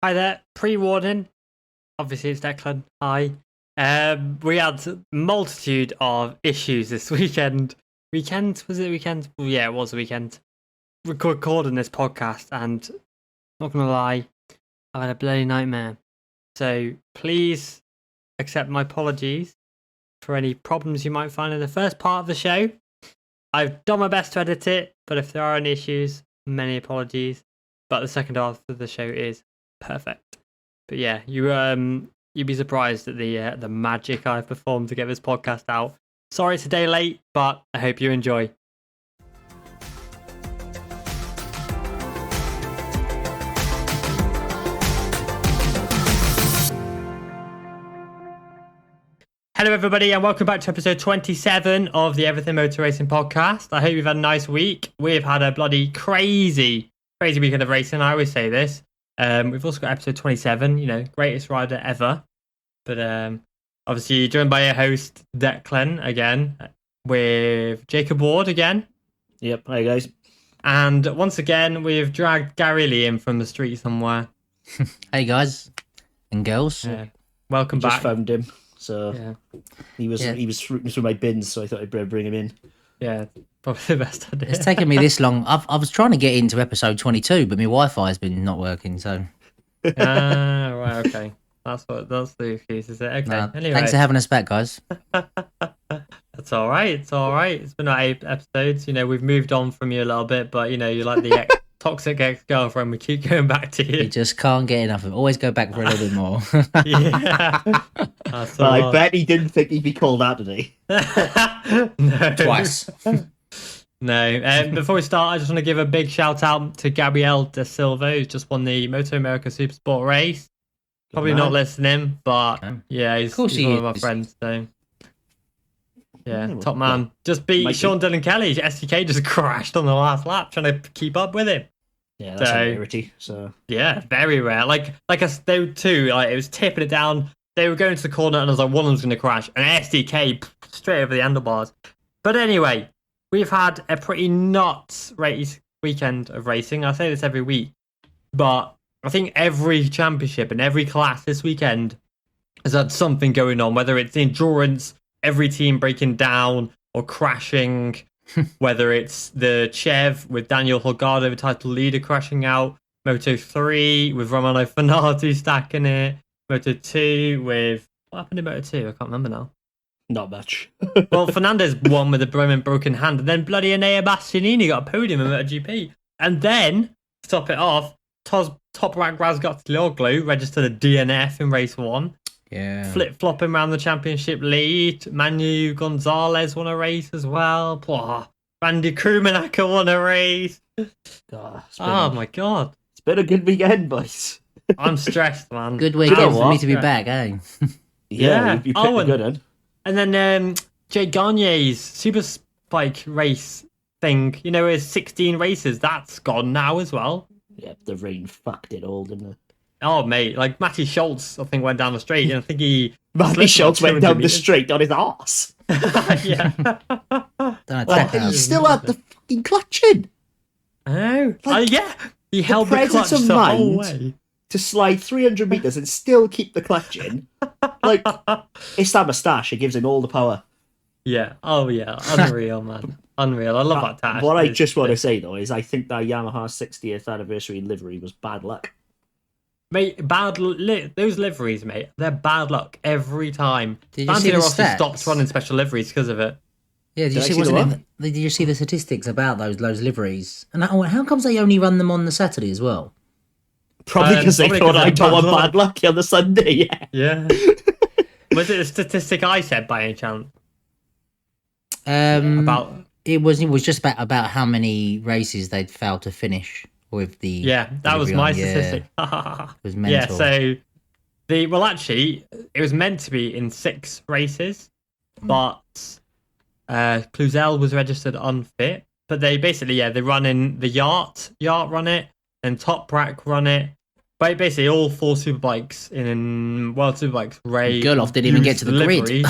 Hi there. Pre-warning. Obviously, it's Declan. Hi. We had a multitude of issues this weekend. Was it weekend? Well, yeah, it was a weekend. Recording this podcast, and not gonna lie, I had a bloody nightmare. So please accept my apologies for any problems you might find in the first part of the show. I've done my best to edit it, but if there are any issues, many apologies. But the second half of the show is perfect. But yeah, you'd be surprised at the magic I've performed to get this podcast out. Sorry it's a day late, but I hope you enjoy. Hello everybody and welcome back to episode 27 of the Everything Motor Racing podcast. I hope you've had a nice week. We've had a bloody crazy weekend of racing. I always say this. We've also got episode 27, greatest rider ever. But obviously joined by your host Declan again, with Jacob Ward again. Yep, hi guys. And once again we've dragged Gary Lee in from the street somewhere. Hey guys and girls. Welcome back. Just found him. So he was fruiting through my bins, so I thought I'd better bring him in. Yeah, probably the best idea. It's taken me this long. I was trying to get into episode 22, but my Wi-Fi has been not working. So. Right, okay. That's the excuse, is it? Okay. Anyway, thanks for having us back, guys. That's all right. It's all right. It's been 8 episodes. We've moved on from you a little bit, but you're like the toxic ex-girlfriend. We keep going back to you. You just can't get enough of it. Always go back for a little bit more. Yeah. Well, I bet he didn't think he'd be called out today. No. Twice. No. Before we start, I just want to give a big shout out to Gabriel De Silva, who's just won the Moto America Supersport race. Probably not listening, but yeah, he's one of my friends. So yeah, top man. Just beat Sean Dillon Kelly. SDK just crashed on the last lap, trying to keep up with him. Yeah, that's a rarity. So yeah, very rare. Like they were two. Like it was tipping it down. They were going to the corner, and I was like, one of them's going to crash, and SDK straight over the handlebars. But anyway, we've had a pretty nuts weekend of racing. I say this every week, but I think every championship and every class this weekend has had something going on, whether it's endurance, every team breaking down or crashing, whether it's the Chev with Daniel Holgado, the title leader, crashing out, Moto3 with Romano Fenati stacking it, Moto2 with... What happened in Moto2? I can't remember now. Not much. Well, Fernandez won with a broken hand, and then bloody Enea Bastianini got a podium in MotoGP. And then, to top it off, Top Rank Razgatlioglu registered a DNF in race 1. Yeah. Flip-flopping around the championship lead. Manu Gonzalez won a race as well. Randy Krumenacker won a race. My God. It's been a good weekend, boys. I'm stressed, man. Good weekend for me to be back, eh? Yeah. You picked a good one. And then Jay Gagne's Super Spike race thing, is 16 races. That's gone now as well. Yeah, the rain fucked it all, didn't it? Oh, mate. Like, Matty Schultz, I think, went down the straight, and I think Matty Schultz went down the straight on his arse. Yeah. He still had the fucking clutch in. Oh. Yeah. He held the clutch the whole way. To slide 300 metres and still keep the clutch in. Like, it's that moustache. It gives him all the power. Yeah. Oh, yeah. Unreal, man. Unreal. I love that tash. What I just want to say, though, is I think that Yamaha 60th anniversary livery was bad luck. Mate, those liveries, mate, they're bad luck every time. Did you see the Rossi stats? stopped running special liveries because of it. Yeah, did you see the statistics about those liveries? And how comes they only run them on the Saturday as well? Probably because they thought I don't want bad luck on the Sunday. Yeah. Was it a statistic I said by any chance? It was just about how many races they'd failed to finish with the... Yeah, that was my statistic. It was mental. Yeah, so actually, it was meant to be in 6 races, but Cluzel was registered unfit. But they basically, they run in the Yacht run it, and Top Rack run it. But basically, all 4 superbikes in World Superbikes race. Gerloff didn't even get to the grid.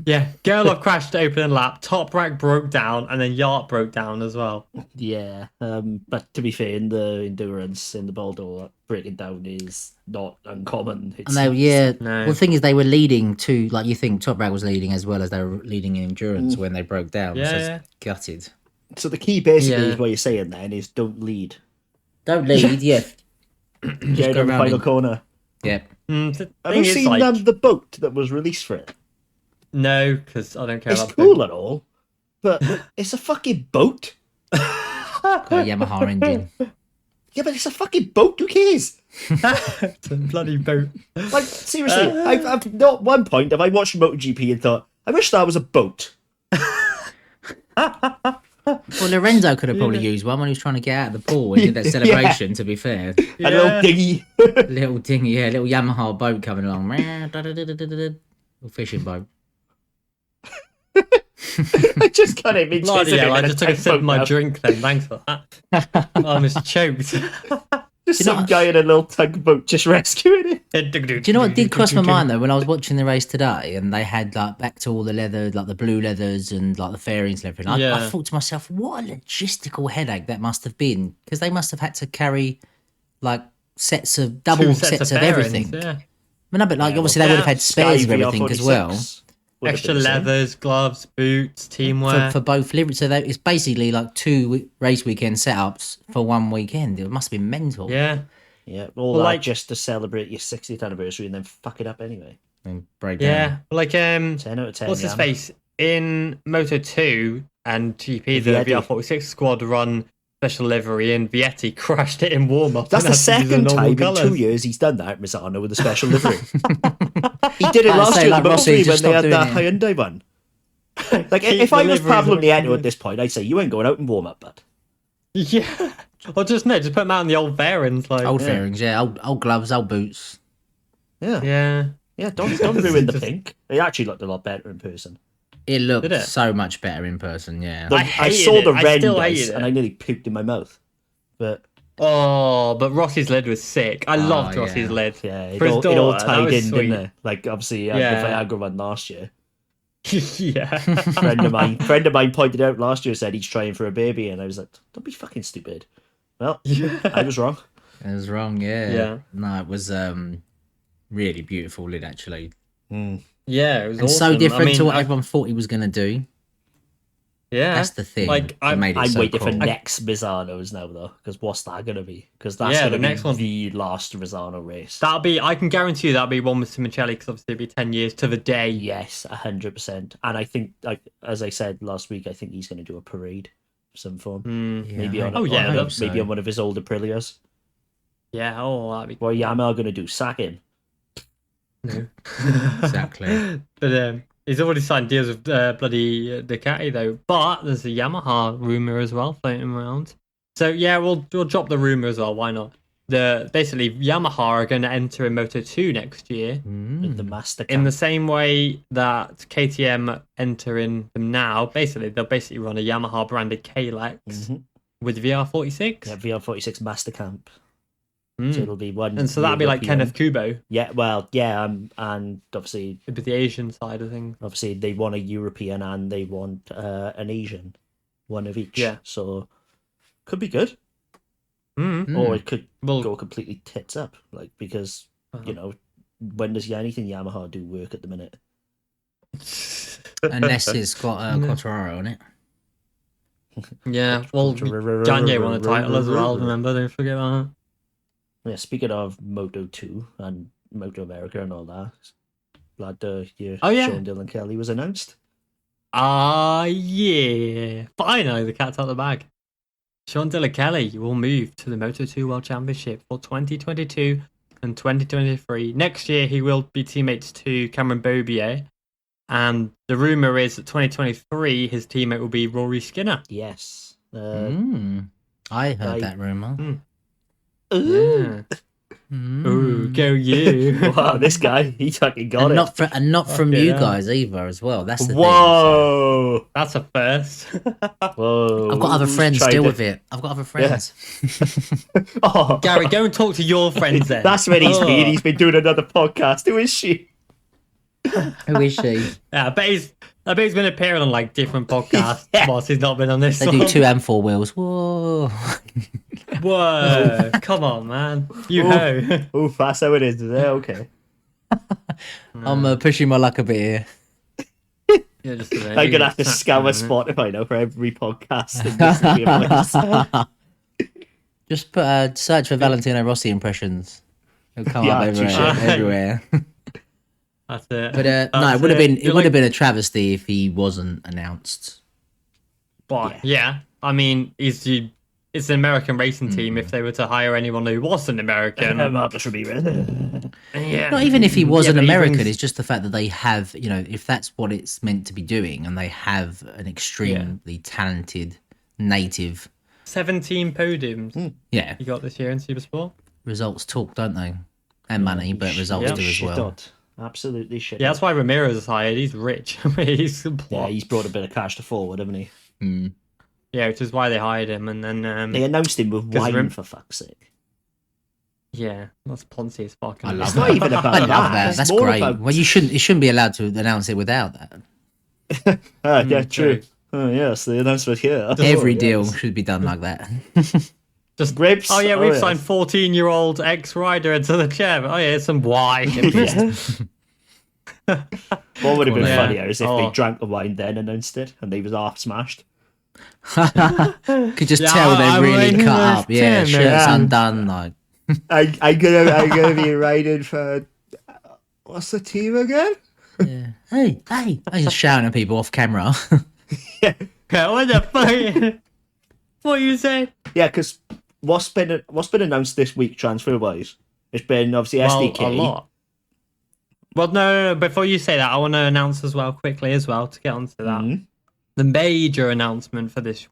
Yeah, Gerloff crashed to open lap, Top Rack broke down, and then Yart broke down as well. Yeah, but to be fair, in the endurance in the Bordeaux, breaking down is not uncommon. And no. No. Well, the thing is, they were leading to, like, you think Top Rack was leading as well as they were leading in endurance when they broke down. Yeah, So yeah. it's gutted. So the key basically Yeah. is what you're saying then is don't lead. Don't lead, yeah. Get go in the around final in. corner. Yeah. The Have thing you is, seen like, the boat that was released for it? no, because I don't care It's about cool and all, but it's a fucking boat. Got a Yamaha engine. Yeah, but it's a fucking boat. Who cares? It's a bloody boat. Like, seriously, I've not one point have I watched MotoGP and thought, I wish that was a boat. Well, Lorenzo could have probably used one when he was trying to get out of the pool when he did that celebration, to be fair. A little dinghy. Little dinghy, yeah, little Yamaha boat coming along. Little fishing boat. I just can't even Bloody hell, I just took a sip of my now. drink then, thanks for that. I almost choked. Just some guy in a little tugboat just rescuing it. Do you know what did cross my mind though when I was watching the race today and they had like back to all the leather, like the blue leathers and like the fairings and everything? I Yeah. thought to myself, what a logistical headache that must have been, because they must have had to carry like double Two sets of bearings, everything. Yeah. But no, but like obviously they would have had spares of everything as well Extra leathers, gloves, boots, teamwear. for both liveries. So it's basically like 2 race weekend setups for one weekend. It must have been mental. Yeah. Yeah, all Well, that like- just to celebrate your 60th anniversary and then fuck it up anyway. And break down. Yeah. Like 10 out of 10. what's his Yam. face? In Moto 2 and GP, the Vietti. VR46 squad run special livery, and Vietti crashed it in warm up. That's the second time in 2 years he's done that, Misano, with a special livery. He did it I'd last say, year like, at the Rossi Moto3 when just they had stopped the doing Hyundai one. Like, Keep if I was deliveries Pablo up. Nieto at this point, I'd say, you ain't going out and warm up, bud. Yeah. Or just put them out on the old bearings. Like, Old fairings, yeah. Old gloves, old boots. Yeah. yeah. Don't ruin the pink. It actually looked a lot better in person. It looked Did it? so much better in person, yeah. I hated saw the it. I still renders hated it. and I nearly puked in my mouth. But Oh, but Rossi's lid was sick. I loved yeah. Rossi's lid. yeah, it For his all daughter, that tied was in, sweet. didn't it? Like, obviously, the Yeah. Viagra one last year. Yeah. friend of mine pointed out last year, said he's trying for a baby, and I was like, don't be fucking stupid. Well, I was wrong. It was wrong, yeah. Yeah. No, it was really beautiful lid, actually. Yeah, it was And awesome. so different I mean, to what everyone thought he was going to do. Yeah. That's the thing. Like, that made it I'm so waiting cool. for next Misanos now, though, because what's that going to be? Because that's Yeah, going the to be next one. the last Misano race. I can guarantee you that'll be one with Simoncelli, because obviously it'll be 10 years to the day. Yes, 100%. And I think, like as I said last week, I think he's going to do a parade of some form. Yeah, Maybe on, Oh, yeah, on- I hope maybe so. on one of his older Aprilias. Yeah, that'd be What are Yamaha going to do? Sack him? Exactly. But he's already signed deals with bloody Ducati though. But there's a Yamaha rumor as well floating around. So yeah, we'll drop the rumor as well. Why not? Basically Yamaha are going to enter in Moto 2 next year With the master in the same way that KTM enter in them now. Basically, they'll basically run a Yamaha branded Kalex with VR46. Yeah, VR46 Master Camp. Mm. So it'll be one. And so that'd be like European- Kenneth Kubo Yeah, well, yeah, and obviously, with the Asian side of things. they want a European and they want an Asian, one of each. Yeah. So could be good, Mm. or it could Well, go completely tits up, like because you know when does anything Yamaha do work at the minute? Unless it's got a Quattraro on it. yeah. Well, Gagne won a title as well. Remember? Don't forget that. Yeah, speaking of Moto 2 and Moto America and all that, glad your Oh, yeah. Sean Dillon Kelly was announced. Yeah. But I know the cat's out of the bag. Sean Dillon Kelly will move to the Moto 2 World Championship for 2022 and 2023. Next year, he will be teammates to Cameron Bobier. And the rumour is that 2023, his teammate will be Rory Skinner. Yes. I heard that rumour. Yeah. Ooh, go you. Wow, this guy, he fucking got And it. not from Fucking you hell. guys either as well. That's the thing. Whoa! That's a first. Whoa! I've got other Who's friends tried deal to- with it. I've got other friends. Oh, Gary, go and talk to your friends then. that's when he's Oh. been. He's been doing another podcast. Who is she? Who is she? Yeah, I bet he's been appearing on like different podcasts whilst he's not been on this They one. do 2 and 4 wheels. Whoa. Whoa, come on, man. You know. Oof, that's how it is it? Okay. I'm pushing my luck a bit here. Yeah, just a I'm going to have to scour Spotify now for every podcast. And this will be a place. Just put search for Valentino Rossi impressions. It'll come up everywhere. That's it. But no, it would have been would have been a travesty if he wasn't announced. But yeah, I mean, it's an American racing team. If they were to hire anyone who wasn't American, Marcus Ramirez. yeah, Not even if he wasn't but he American, brings- it's just the fact that they have, if that's what it's meant to be doing, and they have an extremely talented native. 17 podiums Yeah, you got this year in Supersport. results talk, don't they? And money, but results do as well. Absolutely shit. Yeah, that's why Ramirez is hired. He's rich. He's He's brought a bit of cash to forward, haven't he? yeah, which is why they hired him. And then They announced him with wine, for fuck's sake. yeah, that's Ponzi as fuck. I love It's that. not even about I love that. that. It's That's more great. about- Well, you shouldn't be allowed to announce it without that. Yeah, true. true. Oh, yes, the announcement here. Every Oh, deal yes. should be done like that. Just Grapes. oh yeah, we've yes. signed 14-year-old ex-rider into the chair. Oh yeah, some wine. What would have been Yeah. funnier is if they Oh. drank the wine then announced it and they was half smashed. Could just Yeah, tell I'm they're really waiting cut for up. Yeah, 10, shirts yeah. undone. Like, I'm gonna be riding for what's the team again? yeah. Hey, I just shouting at people off camera. Yeah, what the fuck? What you say? Yeah, because what's been announced this week transfer wise? It's been obviously Well, SDK. a lot. Well, no. Before you say that, I want to announce as well quickly as well to get onto that. Mhm. The major announcement for this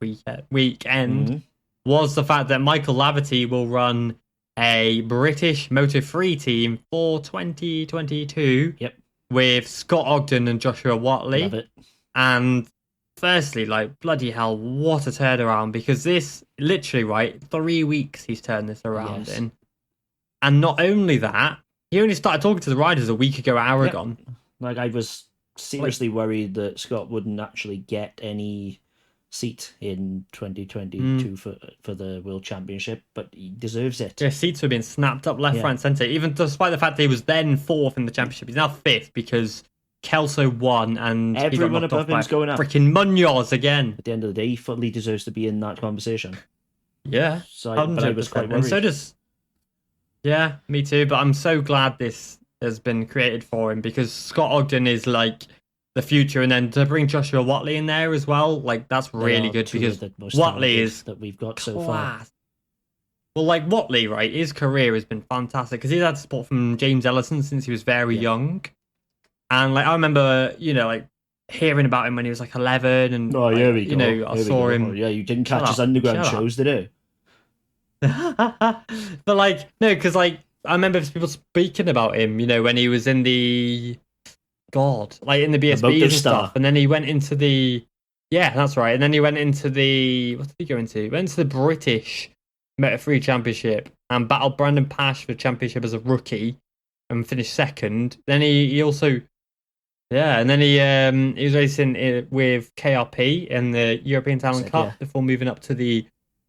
weekend was the fact that Michael Laverty will run a British Moto3 team for 2022. Yep. With Scott Ogden and Joshua Whatley. Love it. And firstly, like, bloody hell, what a turnaround. Because this, literally, right, 3 weeks he's turned this around Yes. in. And not only that, he only started talking to the riders a week ago at Aragon. Like I was seriously worried that Scott wouldn't actually get any seat in 2022 for the World Championship, but he deserves it. Yeah, seats were being snapped up left, Yeah. right, and centre. Even despite the fact that he was then 4th in the championship, he's now 5th because Kelso won and Everyone he got knocked above off by him's going up. freaking Munoz again. At the end of the day, he fully deserves to be in that conversation. Yeah, So but I was quite 100%. worried. And so does. Yeah, me too. But I'm so glad this has been created for him because Scott Ogden is like the future, and then to bring Joshua Whatley in there as well, like that's They really are good two because of the most Whatley talented is that we've got so far. class. Well, like Whatley, right? His career has been fantastic because he's had support from James Ellison since he was very young, and like I remember, like hearing about him when he was like 11, and Oh, here we go. I Here we saw go. him. Oh, yeah, you didn't catch Shut his up, underground shut up. shows, did you? But like no, because like I remember people speaking about him, when he was in the in the BSBs Moto and Star. stuff, and then he went into the that's right, and then he went into the what did he go into? He went into the British Moto3 Championship and battled Brandon Pash for the championship as a rookie and finished second. Then he also and then he was racing with KRP in the European Talent Sick, Cup yeah. before moving up to the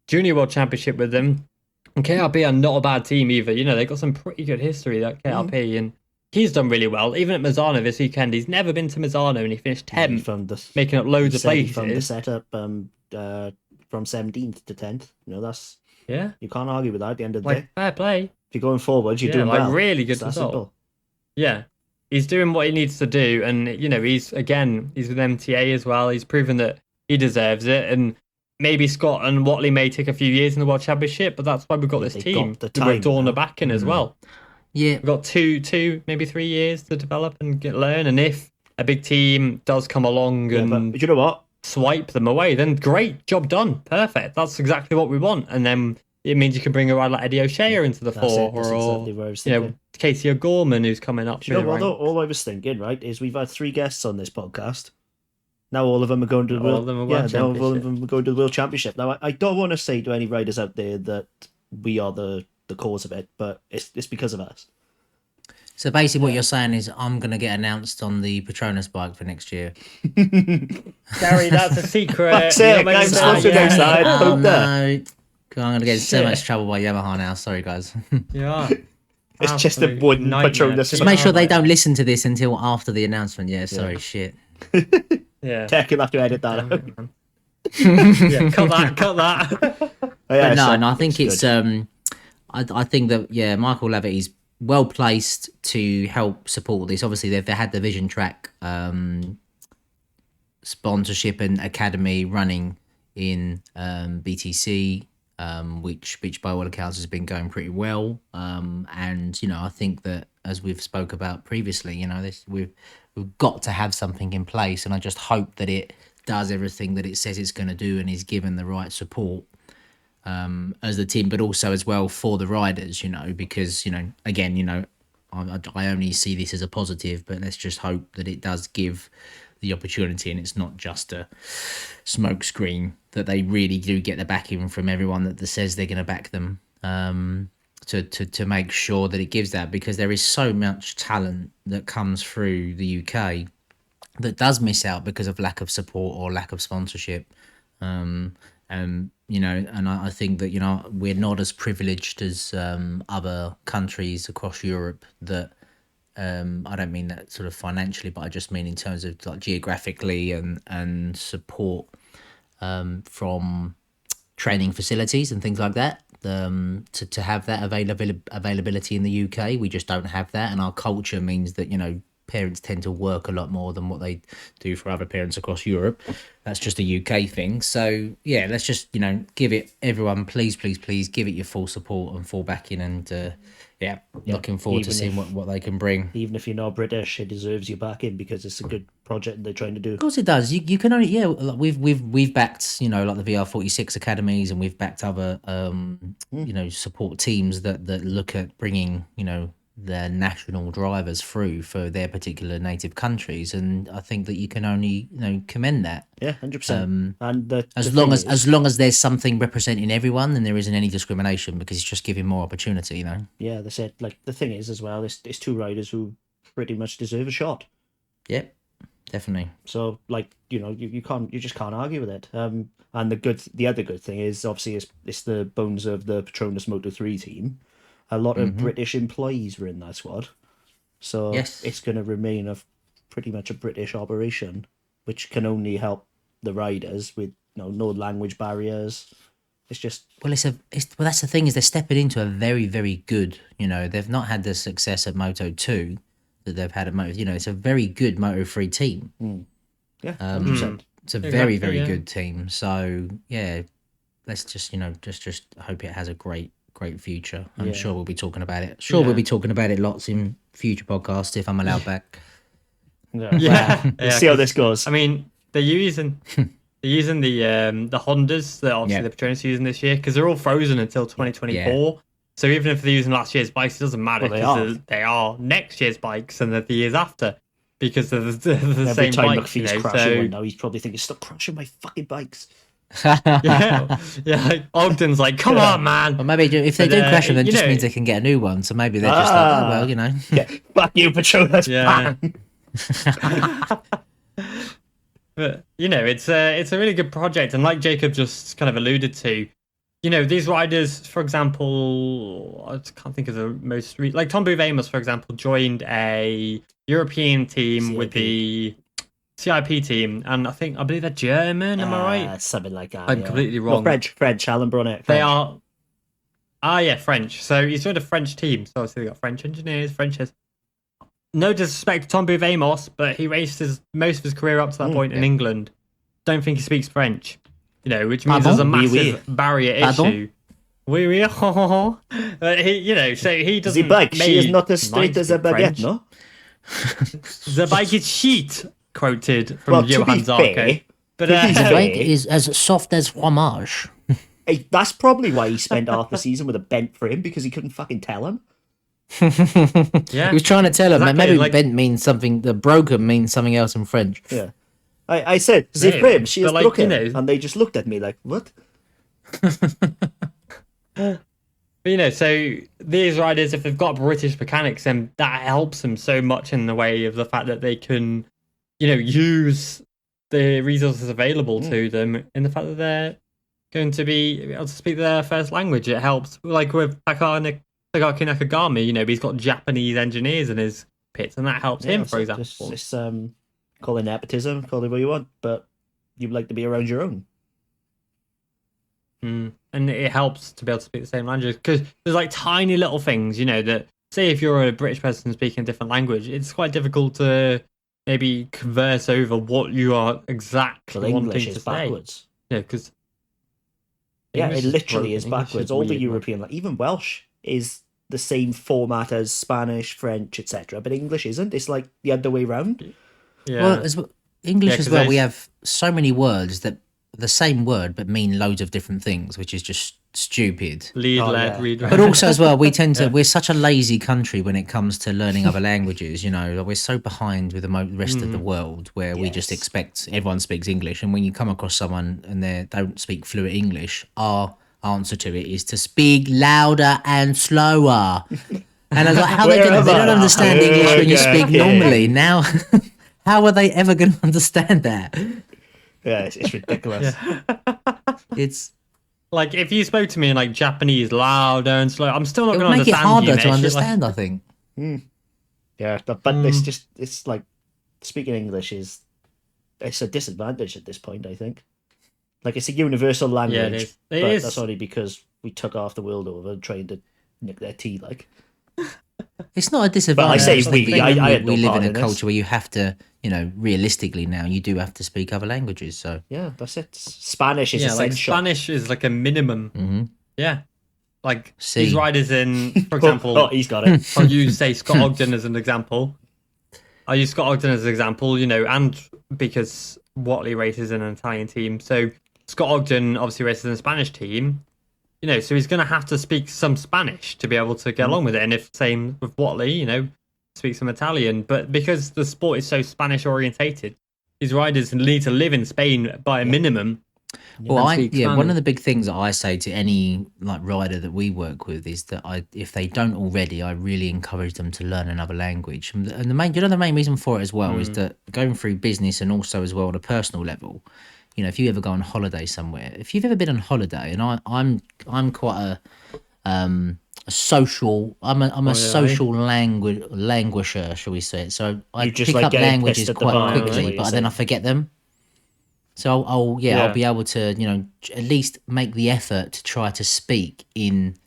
Junior World Championship with them. And KRP are not a bad team either. They got some pretty good history, that KRP, and he's done really well. Even at Misano this weekend, he's never been to Misano, and he finished 10th, He found the, making up loads of he found the places. setup from 17th to 10th. That's Yeah, you can't argue with that at the end of the day. like fair play. If you're going forward, you're doing like well. really good It's that result. simple. Yeah, he's doing what he needs to do, and he's with MTA as well. He's proven that he deserves it, and maybe Scott and Whatley may take a few years in the World Championship, but that's why we've got Yeah, this they've team got the with time Dorna now. back in as well. yeah, We've got two, maybe 3 years to develop and learn, and if a big team does come along Yeah, and but you know what? swipe them away, then great, job done, perfect. That's exactly what we want, and then it means you can bring a rider like Eddie O'Shea into the That's four, it. That's exactly where I was thinking. Casey O'Gorman who's coming up. Do you know through what? the Though? ranks. All I was thinking, right, is we've had 3 guests on this podcast. Now all of them are going to the All World. of them are Yeah, World now all of Championship. them are going to the World Championship. Now I don't want to say to any riders out there that we are the cause of it, but it's because of us. So basically, what you're saying is I'm going to get announced on the Petronas bike for next year. Gary, that's a secret. Fuck's You're sake, not I'm meant to supposed say to it. go side. Oh Hope that. no! God, I'm going to get in so Shit. much trouble by Yamaha now. Sorry, guys. Yeah. It's just a Absolute wooden nightmare. Petronas. Just make sure they don't listen to this until after the announcement. Yeah, sorry, shit. Yeah. Tech, you'll have to edit that out. Yeah, cut that. Oh, yeah, But no, so and I think it's it's I think that Michael Laverty's well placed to help support this. Obviously, they've had the Vision Track sponsorship and academy running in BTC, which by all accounts has been going pretty well. And I think that, as we've spoke about previously, we've got to have something in place, and I just hope that it does everything that it says it's going to do and is given the right support as the team, but also as well for the riders, because again, I only see this as a positive, but let's just hope that it does give the opportunity and it's not just a smoke screen, that they really do get the backing from everyone that says they're going to back them, to make sure that it gives that, because there is so much talent that comes through the UK that does miss out because of lack of support or lack of sponsorship. And I think that, we're not as privileged as other countries across Europe that, I don't mean that sort of financially, but I just mean in terms of like geographically and support from training facilities and things like that. To have that availability in the UK, we just don't have that, and our culture means that parents tend to work a lot more than what they do for other parents across Europe. That's just a UK thing. So yeah, let's just give it, everyone, please give it your full support and full backing, and looking forward to seeing what they can bring. Even if you're not British, it deserves your backing because it's a good project they're trying to do. Of course it does. You can only we've backed like the VR46 academies, and we've backed other support teams that look at bringing their national drivers through for their particular native countries, and I think that you can only commend that. Yeah, 100%. And as long as there's something representing everyone, then there isn't any discrimination, because it's just giving more opportunity. Yeah, they said, like, the thing is as well, it's two riders who pretty much deserve a shot. Yep, definitely. So like you just can't argue with it. And the other good thing is obviously it's the bones of the Petronas Moto3 team. A lot of British employees were in that squad, so yes, it's going to remain pretty much a British operation, which can only help the riders with no language barriers. It's just that's the thing, is they're stepping into a very, very good. They've not had the success at Moto 2 that they've had at Moto. It's a very good Moto 3 team. Yeah, 100%. It's a very, very good team. So yeah, let's just just hope it has a great future. I'm sure we'll be talking about it. We'll be talking about it lots in future podcasts if I'm allowed back. See how this goes. I mean, they're using the Hondas that obviously the Petronas using this year, because they're all frozen until 2024. Yeah. So even if they're using last year's bikes, it doesn't matter, because they are next year's bikes and they're the years after, because they're the Every same time bikes. McPhee's crashing one now, he's probably thinking, stop crashing my fucking bikes. Like Ogden's like, come on, man. Well, maybe if they do crash them, then it just means they can get a new one. So maybe they're just like, oh well, fuck you, Petronas. Yeah. But it's a really good project, and like Jacob just kind of alluded to, these riders, for example, I can't think of the most like Tom Booth-Amos, for example, joined a European team with the CIP team, and I believe they're German. Am I right? Something like that. I'm completely wrong. No, French. Alan Brunet. They are. French. So he's joined a French team. So obviously they got French engineers, Frenches. No disrespect to Tom Booth-Amos, but he raced most of his career up to that point in England. Don't think he speaks French. Which means there's a massive barrier issue. But he, so he doesn't. The bike, she is not as straight as a baguette, no? The bike is sheet. Quoted from Johan Zarco. But the bike is as soft as fromage. Hey, that's probably why he spent half the season with a bent frame, because he couldn't fucking tell him. He was trying to tell him. Maybe bent means something. The broken means something else in French. Yeah, I said the frame. She is broken, and they just looked at me like, what? But But so these riders, if they've got British mechanics, then that helps them so much in the way of the fact that they can, use the resources available to them in the fact that they're going to be able to speak their first language. It helps, like with Takaki Nakagami, he's got Japanese engineers in his pits, and that helps him, for example. It's call it nepotism, call it what you want, but you'd like to be around your own. And it helps to be able to speak the same language, because there's like tiny little things, that say if you're a British person speaking a different language, it's quite difficult to maybe converse over what you are exactly wanting English to is say. Backwards. Because it literally is backwards. All the European, even Welsh, is the same format as Spanish, French, etc. But English isn't. It's like the other way round. Yeah. Well, English as well. We have so many words that the same word but mean loads of different things, which is just stupid. Read. But also as well, we tend to we're such a lazy country when it comes to learning other languages. We're so behind with the rest of the world, where we just expect everyone speaks English, and when you come across someone and they don't speak fluent English, our answer to it is to speak louder and slower. And I was like, how they don't understand English when you speak normally. Now, how are they ever going to understand that? Yeah, it's ridiculous. It's like if you spoke to me in like Japanese, loud and slow, I'm still not going to make it understand harder you, to understand. I think. Yeah, but it's like speaking English it's a disadvantage at this point. I think, like it's a universal language. Yeah, it is. That's only because we took half the world over trying to nick their tea. Like, it's not a disadvantage. But I say we live in a culture where you have to, realistically now you do have to speak other languages. So yeah, that's it. Spanish is essential. Like Spanish is like a minimum. Mm-hmm. Yeah, like these riders in, for example. Oh, he's got it. I'll use say Scott Ogden as an example. I use Scott Ogden as an example, and because Whatley races in an Italian team, so Scott Ogden obviously races in a Spanish team. So he's going to have to speak some Spanish to be able to get along with it. And if same with Whatley, speak some Italian. But because the sport is so Spanish orientated, these riders need to live in Spain by a minimum. Well, one of the big things that I say to any like rider that we work with is that if they don't already, I really encourage them to learn another language. And the main reason for it as well is that going through business and also as well at a personal level. If you ever go on holiday somewhere, if you've ever been on holiday, and I'm quite a social, I'm a social languisher, shall we say? So I pick up languages quite quickly, but then I forget them. So I'll be able to at least make the effort to try to speak in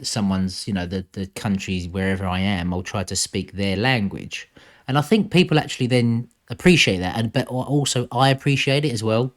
someone's the countries wherever I am. I'll try to speak their language, and I think people actually then appreciate that, but also I appreciate it as well.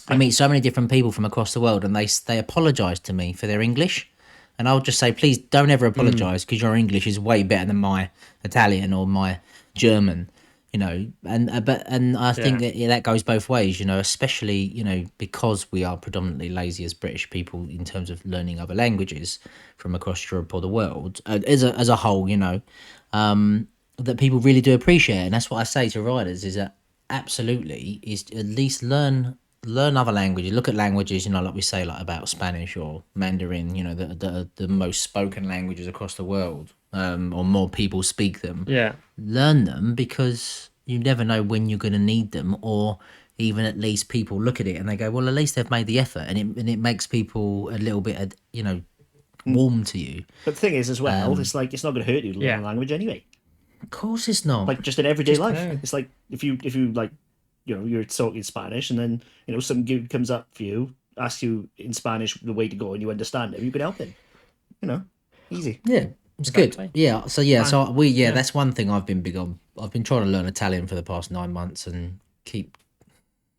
I meet so many different people from across the world, and they apologise to me for their English, and I'll just say, please don't ever apologise, because your English is way better than my Italian or my German, and I think that goes both ways, especially because we are predominantly lazy as British people in terms of learning other languages from across Europe or the world as a whole, that people really do appreciate. And that's what I say to riders is that absolutely is at least learn other languages. Look at languages, like we say, like about Spanish or Mandarin, the most spoken languages across the world, or more people speak them. Yeah. Learn them, because you never know when you're going to need them, or even at least people look at it and they go, well, at least they've made the effort, and it makes people a little bit, warm to you. But the thing is as well, it's like, it's not going to hurt you to learn a language anyway. Of course it's not. Like just in everyday life. It's like if you like, you're talking Spanish, and then some dude comes up for you, asks you in Spanish the way to go, and you understand him, you can help him. Easy. Yeah, it's good. Yeah. So that's one thing I've been big on. I've been trying to learn Italian for the past 9 months and keep.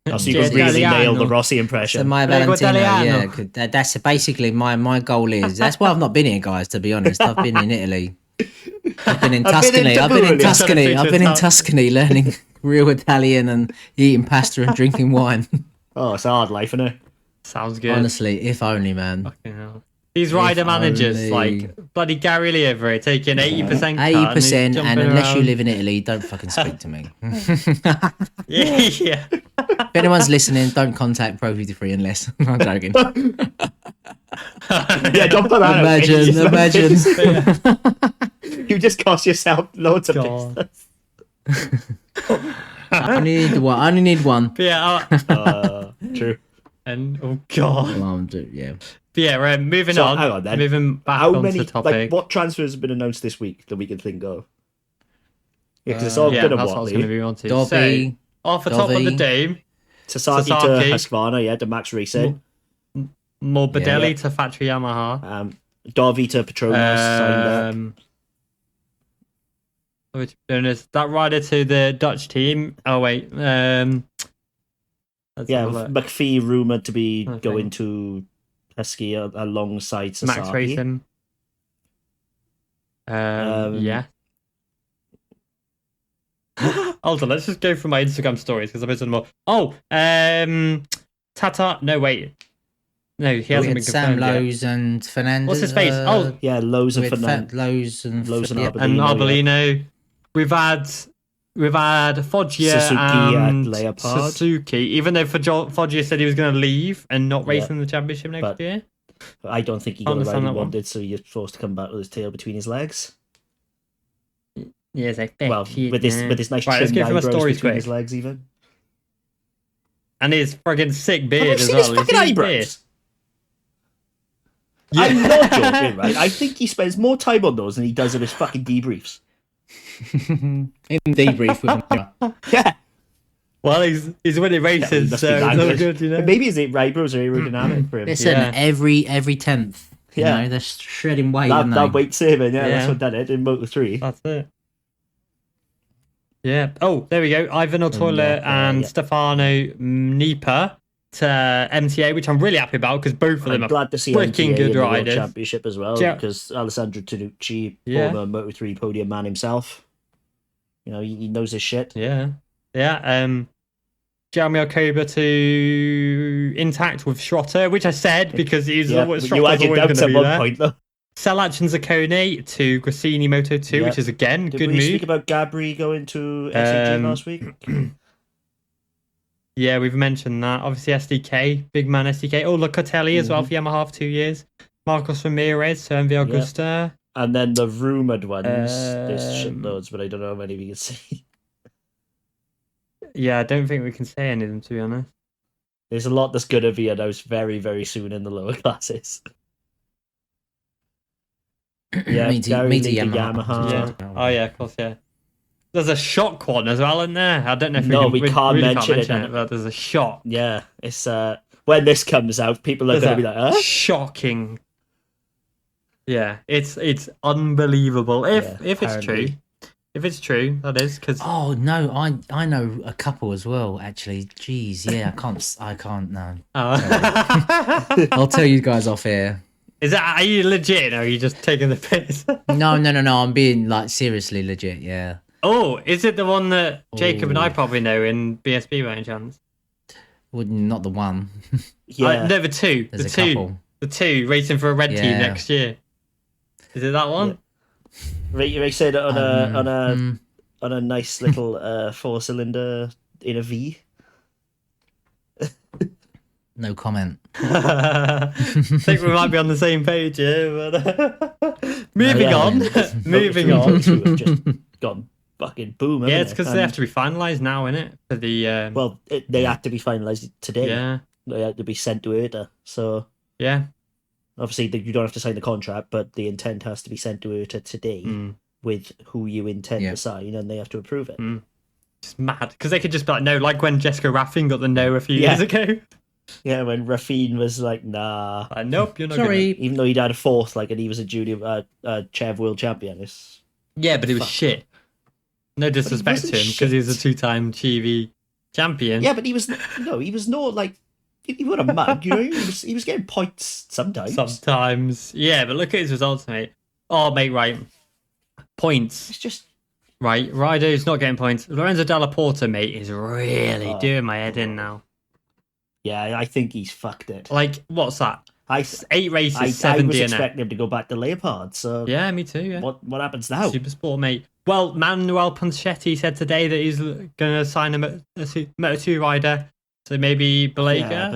Oh, so you can really nail the Rossi impression. So my Valentino, that's basically my goal is. That's why I've not been here, guys. To be honest, I've been in Italy. I've been in Tuscany. I've been in Tuscany learning real Italian and eating pasta and drinking wine. Oh, it's a hard life, isn't it? Sounds good. Honestly, if only, man. Fucking hell. These rider managers, like bloody Gary Lee over here, taking 80%. 80%, and unless you live in Italy, don't fucking speak to me. Yeah. If anyone's listening, don't contact Pro 53 unless. I'm joking. Yeah, don't put that Imagine. You just cost yourself loads of God. business. I only need one. But yeah, True. and oh god. Yeah. But yeah, moving So, on. hang on then. Moving back How onto many? the topic. What transfers have been announced this week that we can think of? Yeah, because it's all yeah, good that's and what I was going to Whatley. be on to. Dobby, So, off the top of the Dobby. dome, Sasaki to Sasaki. Husqvarna, yeah, to Max Racing. Morbidelli Yeah. to Factory Yamaha. Dovi to Petronas signed up. Which bonus? That rider to the Dutch team. Oh wait, let's Yeah, have a look. McPhee rumoured to be Okay. going to Husky alongside Sasaki. Max Racing. Yeah. Hold on, let's just go through my Instagram stories because I posted them all. Oh, Tata. No, wait. No, he We hasn't had been Sam confirmed yet. Lowe's and Fernandez. What's his face? Yeah, Lowe's we and had Fernand. Lowe's and Lowe's and yeah. Arbolino. And yeah. Arbolino. We've had Foggia Suzuki at and Leopard. Suzuki, even though Foggia said he was going to leave and not race Yeah. in the championship next But- year. I don't think he got the Understand ride he that one. wanted, so you're forced to come back with his tail between his legs. Yeah, it's like Well, with his nice Right, let's trimmed go through my eyebrows stories between quick. his legs, even. And his friggin' sick beard Have you as seen well. his You fucking see his eyebrows? beard? I'm not joking, right? I think he spends more time on those than he does on his fucking debriefs. in debrief with him. Yeah. Well, he's winning Yeah, he races, must be so it's that all good. good, you know. Maybe his eyebrows are aerodynamic for him. Listen, Yeah. every 10th. You Yeah. know, they're shredding weight, That, aren't that they? weight saving, yeah, that's Yeah. what done it in Moto3. That's it. Yeah. Oh, there we go. Ivan O'Toole and yeah. Stefano Nipa to MTA, which I'm really happy about because both of them I'm are glad to see freaking MTA good in the World riders. Championship as well, Yeah. because Alessandro Tanucci, Yeah. former Moto3 podium man himself, you know, he knows his shit. Yeah. Yeah. Jeremy Okoba to Intact with Schrotter, which I said because he's Yeah, always you had Schrotter's your always going doubts to at be one there. point, though. Selach and Zaccone to Grassini Moto2, Yeah. which is again Did good we move. speak about Gabri going to SAG last week? Yeah, we've mentioned that. Obviously, SDK, big man SDK. Oh, Locatelli as well Mm-hmm. for Yamaha for 2 years. Marcos Ramirez to MV Augusta. And then the rumoured ones, there's Um, shitloads, but I don't know how many we can see. Yeah, I don't think we can say any of them, to be honest. There's a lot that's going to be announced very, very soon in the lower classes. Yeah, Me to Gary Lee to Yamaha. Yamaha. Yeah. Oh, yeah, of course, yeah. There's a shock one as well in there. I don't know if No, we we can't really mention can't it, mention it, but there's a shock. Yeah, it's when this comes out, people are There's going to a be like, huh? shocking. Yeah, it's unbelievable. If it's true. apparently. If it's true, that is, because... Oh no, I know a couple as well. Actually, jeez, yeah, I can't. No, I'll tell you guys off air. Are you legit or are you just taking the piss? No, I'm being like seriously legit. Yeah. Oh, is it the one that Jacob and I Oh. probably know in BSB by any chance? Well, not the one. Yeah. No, the two. There's the a two. couple. The two racing for a red team Yeah. next year. Is it that one? Ray said it on a nice little 4-cylinder in a V. No comment. I think we might be on the same page here, but moving Yeah. on. Moving on. Moto2 have just gone fucking boom. Yeah, haven't it's because And, they have to be finalised now, innit? For the Well, they had to be finalised today. yeah, They had to be sent to IRTA. So yeah. obviously you don't have to sign the contract, but the intent has to be sent to IRTA today Mm. with who you intend Yeah. to sign, and they have to approve it. It's mad because they could just be like, no, like when Jessica Raffin got the no a few Yeah. years ago. Yeah, when Rafine was like, nah. Like, nope, you're not. Sorry. Even though he'd had a fourth, like, and he was a junior Chev world champion. It's... Gonna... Yeah, but it was Fuck. shit. No disrespect to wasn't him because he was a shit. 2-time TV champion. Yeah, but he was not like he was a mug, you know. He was getting points sometimes. Sometimes, yeah, but look at his results, mate. Oh, mate, right. Points, It's just right. Rido's not getting points. Lorenzo Dalla Porta, mate, is really Oh. doing my head in now. yeah. I think he's fucked it. Like, what's that? I 8 races, I 7 was DNF. expecting him to go back to Leopard. So Yeah, me too. Yeah. what happens now? Super sport, mate. Well, Manuel Ponchetti said today that he's going to sign a Moto2 rider. So maybe Belega. Yeah,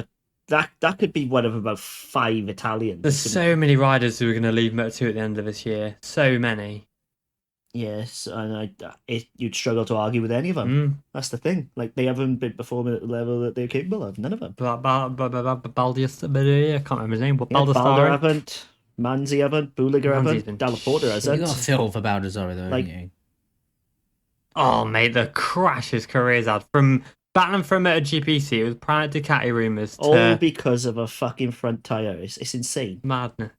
but that could be one of about 5 Italians. There's so many riders who are going to leave Moto2 at the end of this year. So many. Yes, and you'd struggle to argue with any of them. That's the thing. Like, they haven't been performing at the level that they're capable of. None of them. Baldius, I can't remember his name. Balder haven't. Manzi haven't. Buliger haven't. Dalla Porta hasn't. You got a feel for Baldassare though, haven't you? Oh, mate, the crash his career's had. From battling for a MotoGP, it was prior to Ducati rumours. All because of a fucking front tyre. It's insane. Madness.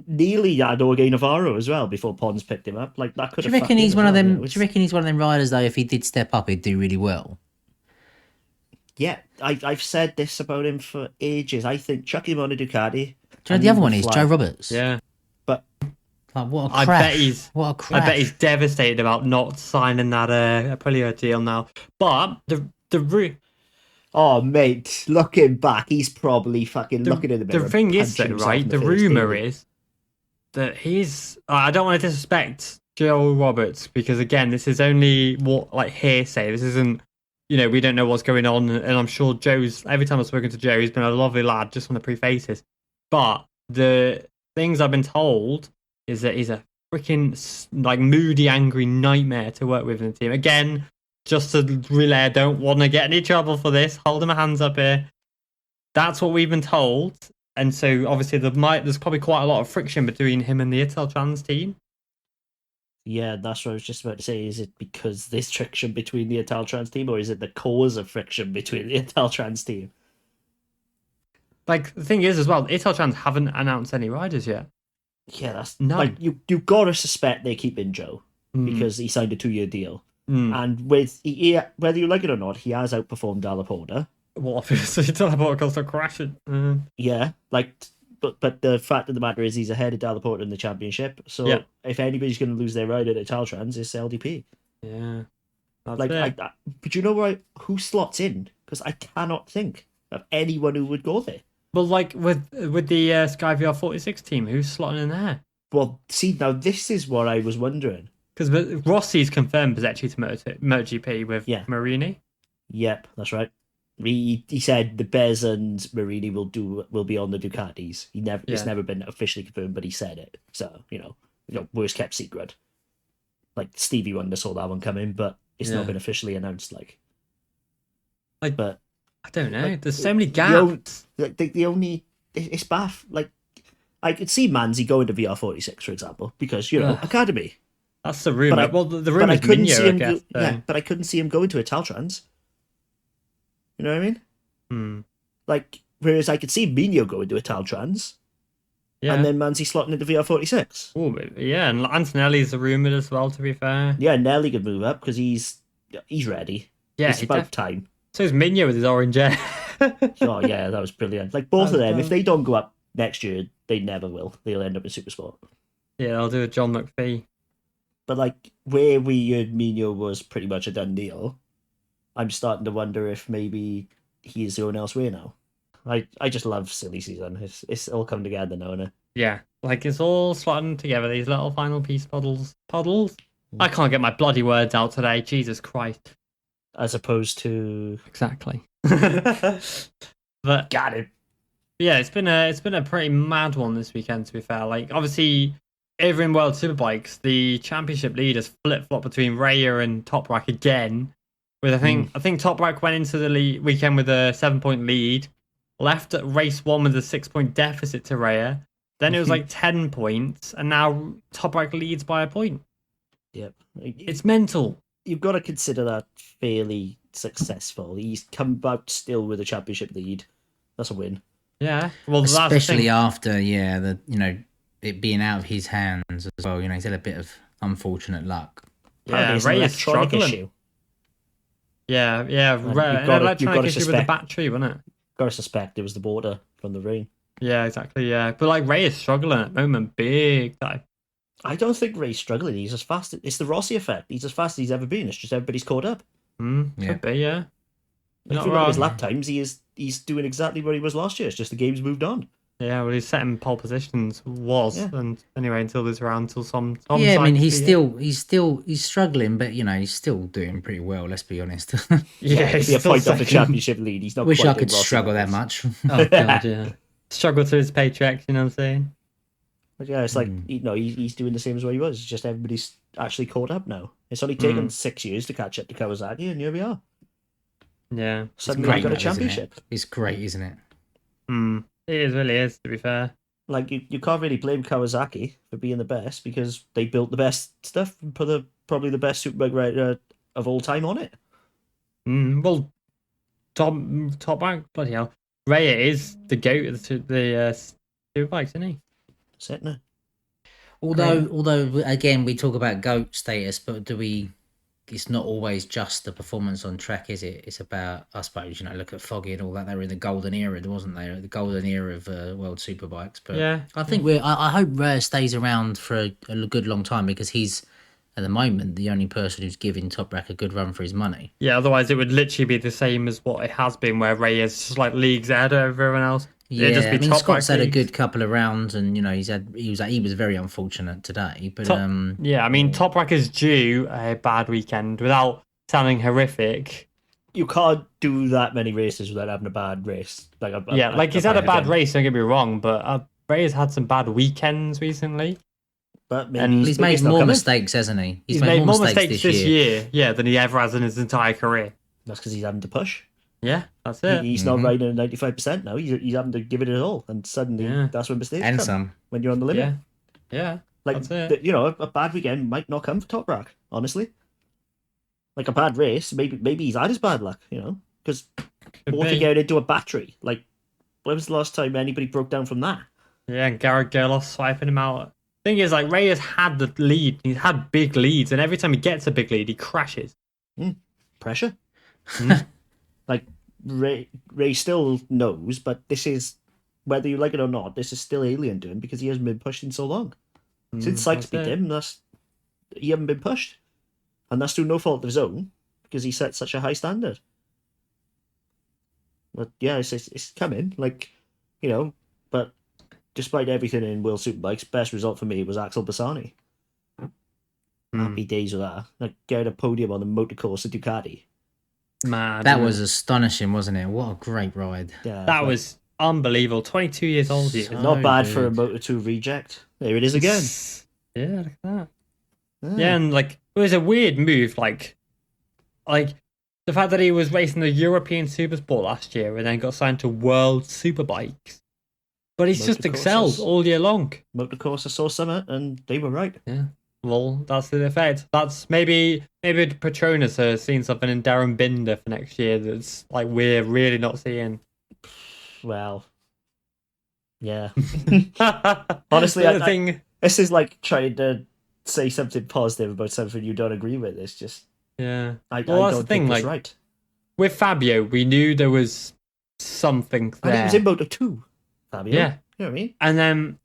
Nearly had Jorge Navarro as well before Pons picked him up. Like, that could Do have. you reckon he's one of them? Do you reckon he's one of them riders though? If he did step up, he'd do really well. Yeah, I've said this about him for ages. I think chuck him on a Ducati. Do you know the other one is Joe Roberts? Yeah, but like, what a crash! What a crash! I bet he's devastated about not signing that Aprilia deal now. But the oh, mate, looking back, he's probably fucking looking in the mirror. The thing is, though, right? The rumor is that he's. I don't want to disrespect Joe Roberts because, again, this is only hearsay. This isn't. We don't know what's going on, and I'm sure every time I've spoken to Joe, he's been a lovely lad. Just want to preface this, but the things I've been told is that he's a freaking moody, angry nightmare to work with in the team. Again, just to relay, I don't want to get any trouble for this. Holding my hands up here. That's what we've been told, and so obviously there's probably quite a lot of friction between him and the Italtrans team. Yeah, that's what I was just about to say. Is it because there's friction between the Italtrans team, or is it the cause of friction between the Italtrans team? The thing is, as well, Italtrans haven't announced any riders yet. Yeah, that's none. You've got to suspect they're keeping Joe because he signed a 2-year deal, and with whether you like it or not, he has outperformed Dalla Porta. Well, obviously, Dalla Porta goes to crashing. Yeah, But the fact of the matter is he's ahead of Dalla Porta in the championship. So if anybody's going to lose their ride at Italtrans, it's LDP. Yeah. But you know who slots in? Because I cannot think of anyone who would go there. Well, with the Sky VR46 team, who's slotting in there? Well, see, now this is what I was wondering. Because Rossi's confirmed actually to MotoGP with Marini. Yep, that's right. He said the Bez and Marini will be on the Ducatis. It's never been officially confirmed, but he said it. So worst kept secret. Like Stevie Wonder saw that one coming, but it's not been officially announced. But I don't know. There's so many gaps. It's baff. I could see Manzi going to VR46, for example, because Academy. That's the rumor. The rumor is Minio, but I couldn't see him going to Italtrans. You know what I mean? Whereas I could see Minio going to Italtrans, and then Manzi slotting into VR46. Oh, yeah, and Antonelli's rumoured as well, to be fair. Yeah, Nelly could move up because he's ready. Yeah, it's about time. So is Minio with his orange hair. Oh, yeah, that was brilliant. Both of them, if they don't go up next year, they never will. They'll end up in Supersport. Yeah, they'll do a John McPhee. But, where we heard Minio was pretty much a done deal, I'm starting to wonder if maybe he is going elsewhere now. I just love silly season. It's all come together now, isn't it? Yeah, it's all slotting together, these little final piece puddles. I can't get my bloody words out today, Jesus Christ. As opposed to... Exactly. But got it. Yeah, it's been a pretty mad one this weekend, to be fair. Obviously, over in World Superbikes, the championship leaders flip-flop between Raya and Toprak again. With I think Toprak went into the weekend with a 7-point lead, left at race 1 with a 6-point deficit to Raya. Then it was 10 points, and now Toprak leads by a point. Yep, it's mental. You've got to consider that fairly successful. He's come out still with a championship lead. That's a win. Yeah, well, especially after it being out of his hands as well. He's had a bit of unfortunate luck. Yeah, Raya's struggling. Issue. Yeah. An electronic issue with the battery, wasn't it? Got to suspect it was the border from the rain. Yeah, exactly, yeah. But Ray is struggling at the moment, big time. I don't think Ray's struggling. He's as fast. It's the Rossi effect. He's as fast as he's ever been. It's just everybody's caught up. Could be, yeah. If you look at his lap times, he's doing exactly what he was last year. It's just the game's moved on. Yeah, well, he's setting pole positions, and anyway, until this round, until some yeah, I mean, he's struggling, but he's still doing pretty well. Let's be honest. Yeah, to he's be a still point off the second. championship lead. He's not. Wish quite I could doing Rossi struggle that levels. much. Oh god, yeah. Struggle to his paycheck, you know what I'm saying? But yeah, it's like he's doing the same as what he was. It's just everybody's actually caught up now. It's only taken 6 years to catch up to Kawasaki, and here we are. Yeah, Suddenly great we've got a though, isn't it? championship. It's great, isn't it? it really is. To be fair, Like you can't really blame Kawasaki for being the best because they built the best stuff and put probably the best superbike rider of all time on it. well, top rank, bloody hell, Ray is the goat of the superbikes, isn't he? Setner. Although again, we talk about GOAT status, but it's not always just the performance on track, is it? It's about, I suppose, look at Foggy and all that. They were in the golden era, wasn't they? The golden era of World Superbikes. But Yeah. I think I hope Ray stays around for a good long time because he's, at the moment, the only person who's giving Top Rack a good run for his money. Yeah, otherwise it would literally be the same as what it has been, where Ray is just like leagues ahead of everyone else. Yeah, It'd just be Top Scott's Rack had a leagues. good couple of rounds, and he was very unfortunate today. But Yeah, I mean, Top Rack is due a bad weekend without sounding horrific. You can't do that many races without having a bad race. He's had a bad race, don't get me wrong, but Ray has had some bad weekends recently. But maybe And he's made more mistakes, hasn't he? He's made more mistakes this year, than he ever has in his entire career. That's because he's having to push. Yeah, that's it. He's not riding at 95% now. He's having to give it all, and suddenly that's when mistakes and come. some. When you're on the limit. Yeah, Like that's it. a bad weekend might not come for Top Rack. Honestly, like a bad race, maybe he's had his bad luck. Because walking out into a battery, like when was the last time anybody broke down from that? Yeah, and Garrett Gerloff swiping him out. Thing is, like, Ray has had the lead. He's had big leads, and every time he gets a big lead, he crashes. Pressure. Like Ray still knows, but this is, whether you like it or not, this is still alien to him because he hasn't been pushed in so long. Since Sykes beat him, he hasn't been pushed, and that's through no fault of his own because he set such a high standard. But yeah, it's coming, but despite everything in World Superbikes, best result for me was Axel Bassani. Happy days with that. Like, get a podium on the motorcourse at Ducati. Mad. That was astonishing, wasn't it? What a great ride. Yeah, that was unbelievable. 22 years old. He is. not bad for a Moto2 reject. There it is again. Yeah, look at that. Yeah, and like it was a weird move, like the fact that he was racing the European Supersport last year and then got signed to World Superbikes. But he's just excelled all year long. Motorcourse saw Summit, and they were right. Yeah. Well, that's the effect. That's maybe Petronas has seen something in Darren Binder for next year that's like we're really not seeing. Well, yeah. Honestly, this is like trying to say something positive about something you don't agree with. It's just I don't think it's right. With Fabio, we knew there was something there. And he was in Moto2, Fabio. Yeah. You know what I mean? And then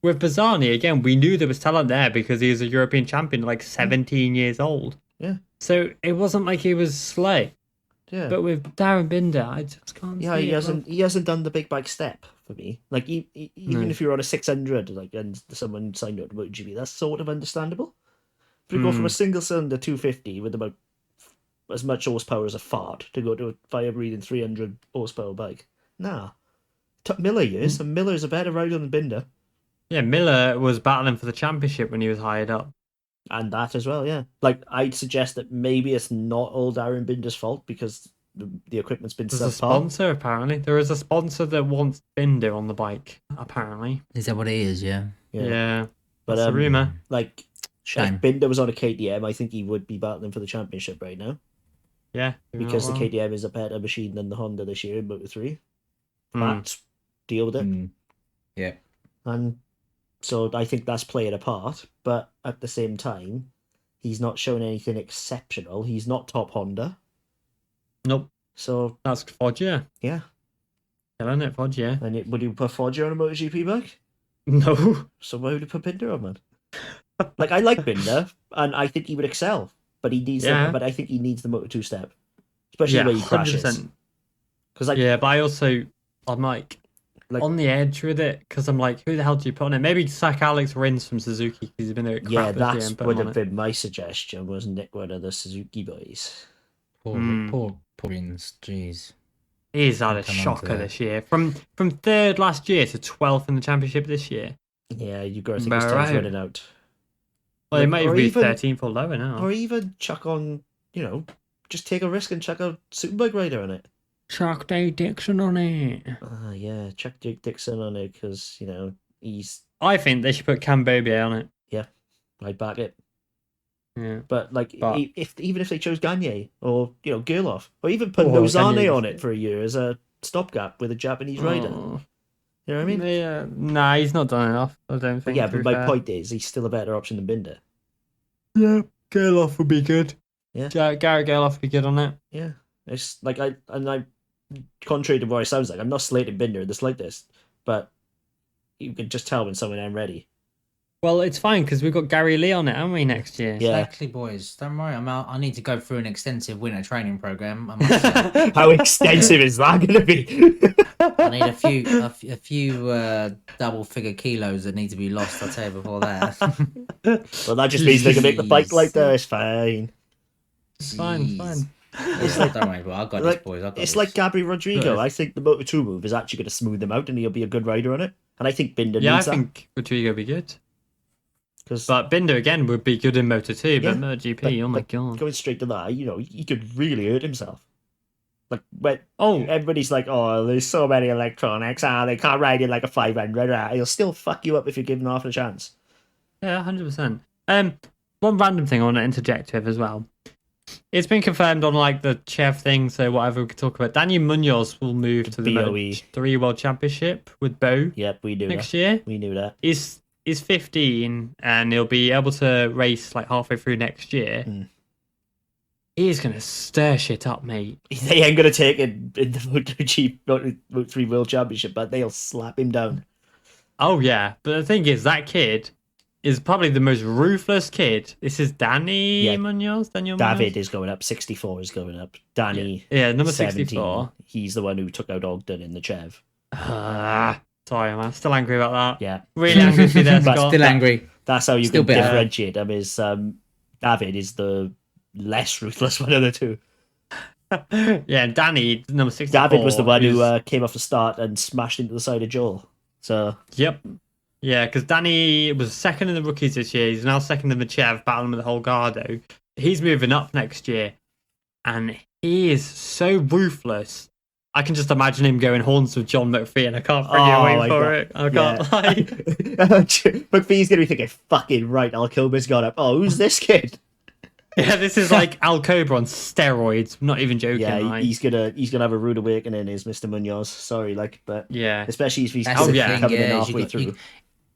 with Bazzani, again, we knew there was talent there because he was a European champion, like 17 years old. Yeah. So it wasn't like he was slow. Yeah. But with Darren Binder, I just can't see he hasn't done the big bike step for me. Like, even if you're on a 600, like, and someone signed up to MotoGP, that's sort of understandable. If you go from a single-cylinder 250 with about as much horsepower as a fart to go to a fire-breathing 300 horsepower bike, nah. Took Miller years, and Miller's a better rider than Binder. Yeah, Miller was battling for the championship when he was hired up. And that as well, yeah. Like, I'd suggest that maybe it's not all Darren Binder's fault because the equipment's been There's a sponsor, apparently. There is a sponsor that wants Binder on the bike, apparently. Is that what it is? Yeah. Yeah. But that's a rumour. Like, if Binder was on a KTM, I think he would be battling for the championship right now. Yeah. Because the KTM is a better machine than the Honda this year in Moto3. But deal with it. Yeah. And so I think that's playing a part. But at the same time, he's not showing anything exceptional. He's not top Honda. Nope. So that's Foggia. Yeah. Killing it, Foggia. And would you put Foggia on a MotoGP bike? No. So why would you put Binder on, man? Like, I like Binder, and I think he would excel. But he needs but I think he needs the Moto2 step. Especially when he crashes. 100%. But I'm like, like on the edge with it because I'm like, who the hell do you put on it? Maybe sack Alex Rins from Suzuki because he's been there. yeah, that would have been my suggestion. Was Nick one of the Suzuki boys? Poor Rins, jeez. He's had a Come on shocker to- this year. From third last year to 12th in the championship this year. Yeah, you got to think his time's running out. Well, he might or even be even- 13th or lower now. Or even chuck on, just take a risk and chuck a Superbike rider on it. Chuck Dave Dixon on it. Yeah, chuck Jake Dixon on it because, he's... I think they should put Cambobier on it. I'd back it. Yeah. But, But- even if they chose Gagne or, Gerloff, or even put Oh, Nozane Gagne. on it for a year as a stopgap with a Japanese rider. Oh. You know what I mean? Yeah. Nah, he's not done enough. I don't But think. yeah, to but be my fair. point is, he's still a better option than Binder. Yeah, Gerloff would be good. Yeah. Garrett Gerloff would be good on it. Yeah. It's like, contrary to what it sounds like, I'm not slating Binder in the slightest, but you can just tell when someone ain't ready. Well, it's fine because we've got Gary Lee on it, haven't we, next year? Yeah. Exactly, boys. Don't worry. I need to go through an extensive winter training program. I must say. How extensive is that going to be? I need a few double-figure kilos that need to be lost. I'll tell you before that. Well, that just means they can make the bike like that. It's fine. It's fine. It's like, don't worry, but I've got this, boys. I've got It's this. like Gabri Rodrigo. Good. I think the Moto2 move is actually going to smooth him out and he'll be a good rider on it. And I think Binder Yeah, I needs that. think Rodrigo would be good. Because But Binder again would be good in Moto 2, Yeah, but MotoGP, oh my god. going straight to that, he could really hurt himself. Like, when Oh, everybody's like, oh, there's so many electronics, they can't ride it like a 500. He'll still fuck you up if you're given half a chance. yeah, 100%. One random thing I want to interject with as well. It's been confirmed on like the Chev thing, so whatever we could talk about. Daniel Munoz will move to the BOE. Moto3 World Championship with Bo Yep, we knew next that. year. We knew that. He's 15 and he'll be able to race like halfway through next year. Mm. He's gonna stir shit up, mate. They ain't going to take it in the MotoGP Moto3 World Championship, but they'll slap him down. Oh yeah, but the thing is, that kid is probably the most ruthless kid. This is Daniel Munoz. David is going up. 64 is going up. Danny, Yeah, number 17. 64. He's the one who took out Ogden in the Chev. Sorry, man. Still angry about that. Yeah, Really angry with you there, But Scott. Still angry. that's how you Still can bitter. differentiate them. Is David is the less ruthless one of the two. Yeah, and Danny, number 64. David was the one who is- came off the start and smashed into the side of Joel. So Yep. Yeah, because Danny was second in the rookies this year. He's now second in the Chev, battling with the whole Gardo. He's moving up next year. And he is so ruthless. I can just imagine him going horns with John McPhee, and I can't bring you Oh away my for God. it. I can't lie. McPhee's gonna be thinking, "Fucking right, Al Kilmer's got up." Oh, who's this kid? Yeah, this is like Al Cobra on steroids. I'm not even joking. Yeah, like. he's gonna have a rude awakening, is Mr. Munoz. Sorry, but Yeah. especially if he's That's coming, the yeah. thing, coming in is halfway you through.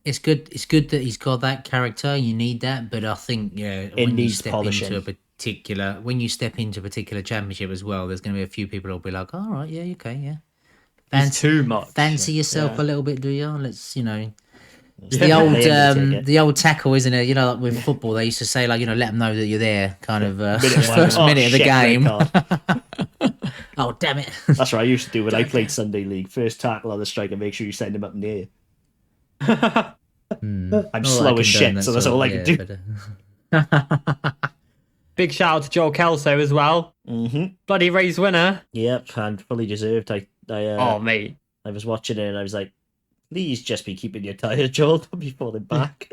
it's good that he's got that character. You need that, but I think when you needs step polishing. into a particular championship as well, there's going to be a few people who'll be like, "All right, yeah, okay, yeah." He's too much. Fancy yourself Yeah. a little bit, do you? Let's It's Yeah. the old Let him take it. the old tackle, isn't it? Like with football, they used to say let them know that you're there, kind of Minute one. first Oh, minute of the shit, red game. card. Oh damn it! That's what I used to do when I played Sunday League. First tackle on the striker, make sure you send him up in the air. I'm slow as shit, so that's all I can do. Big shout out to Joel Kelso as well. Mm-hmm. Bloody race winner. Yep, and fully deserved. Oh, mate. I was watching it and I was like, please just be keeping your tyre, Joel. Don't be falling back.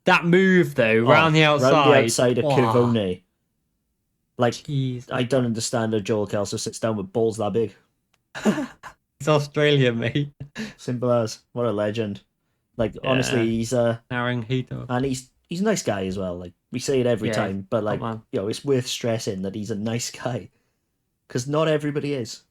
That move, though, round the outside. Round the outside of Oh, Curvone. Like, jeez. I don't understand how Joel Kelso sits down with balls that big. He's Australian, mate. Simple as. What a legend. Like, honestly, he's Naranjito. and he's a nice guy as well. Like, we say it every Yeah, time, but like, man. it's worth stressing that he's a nice guy. Because not everybody is.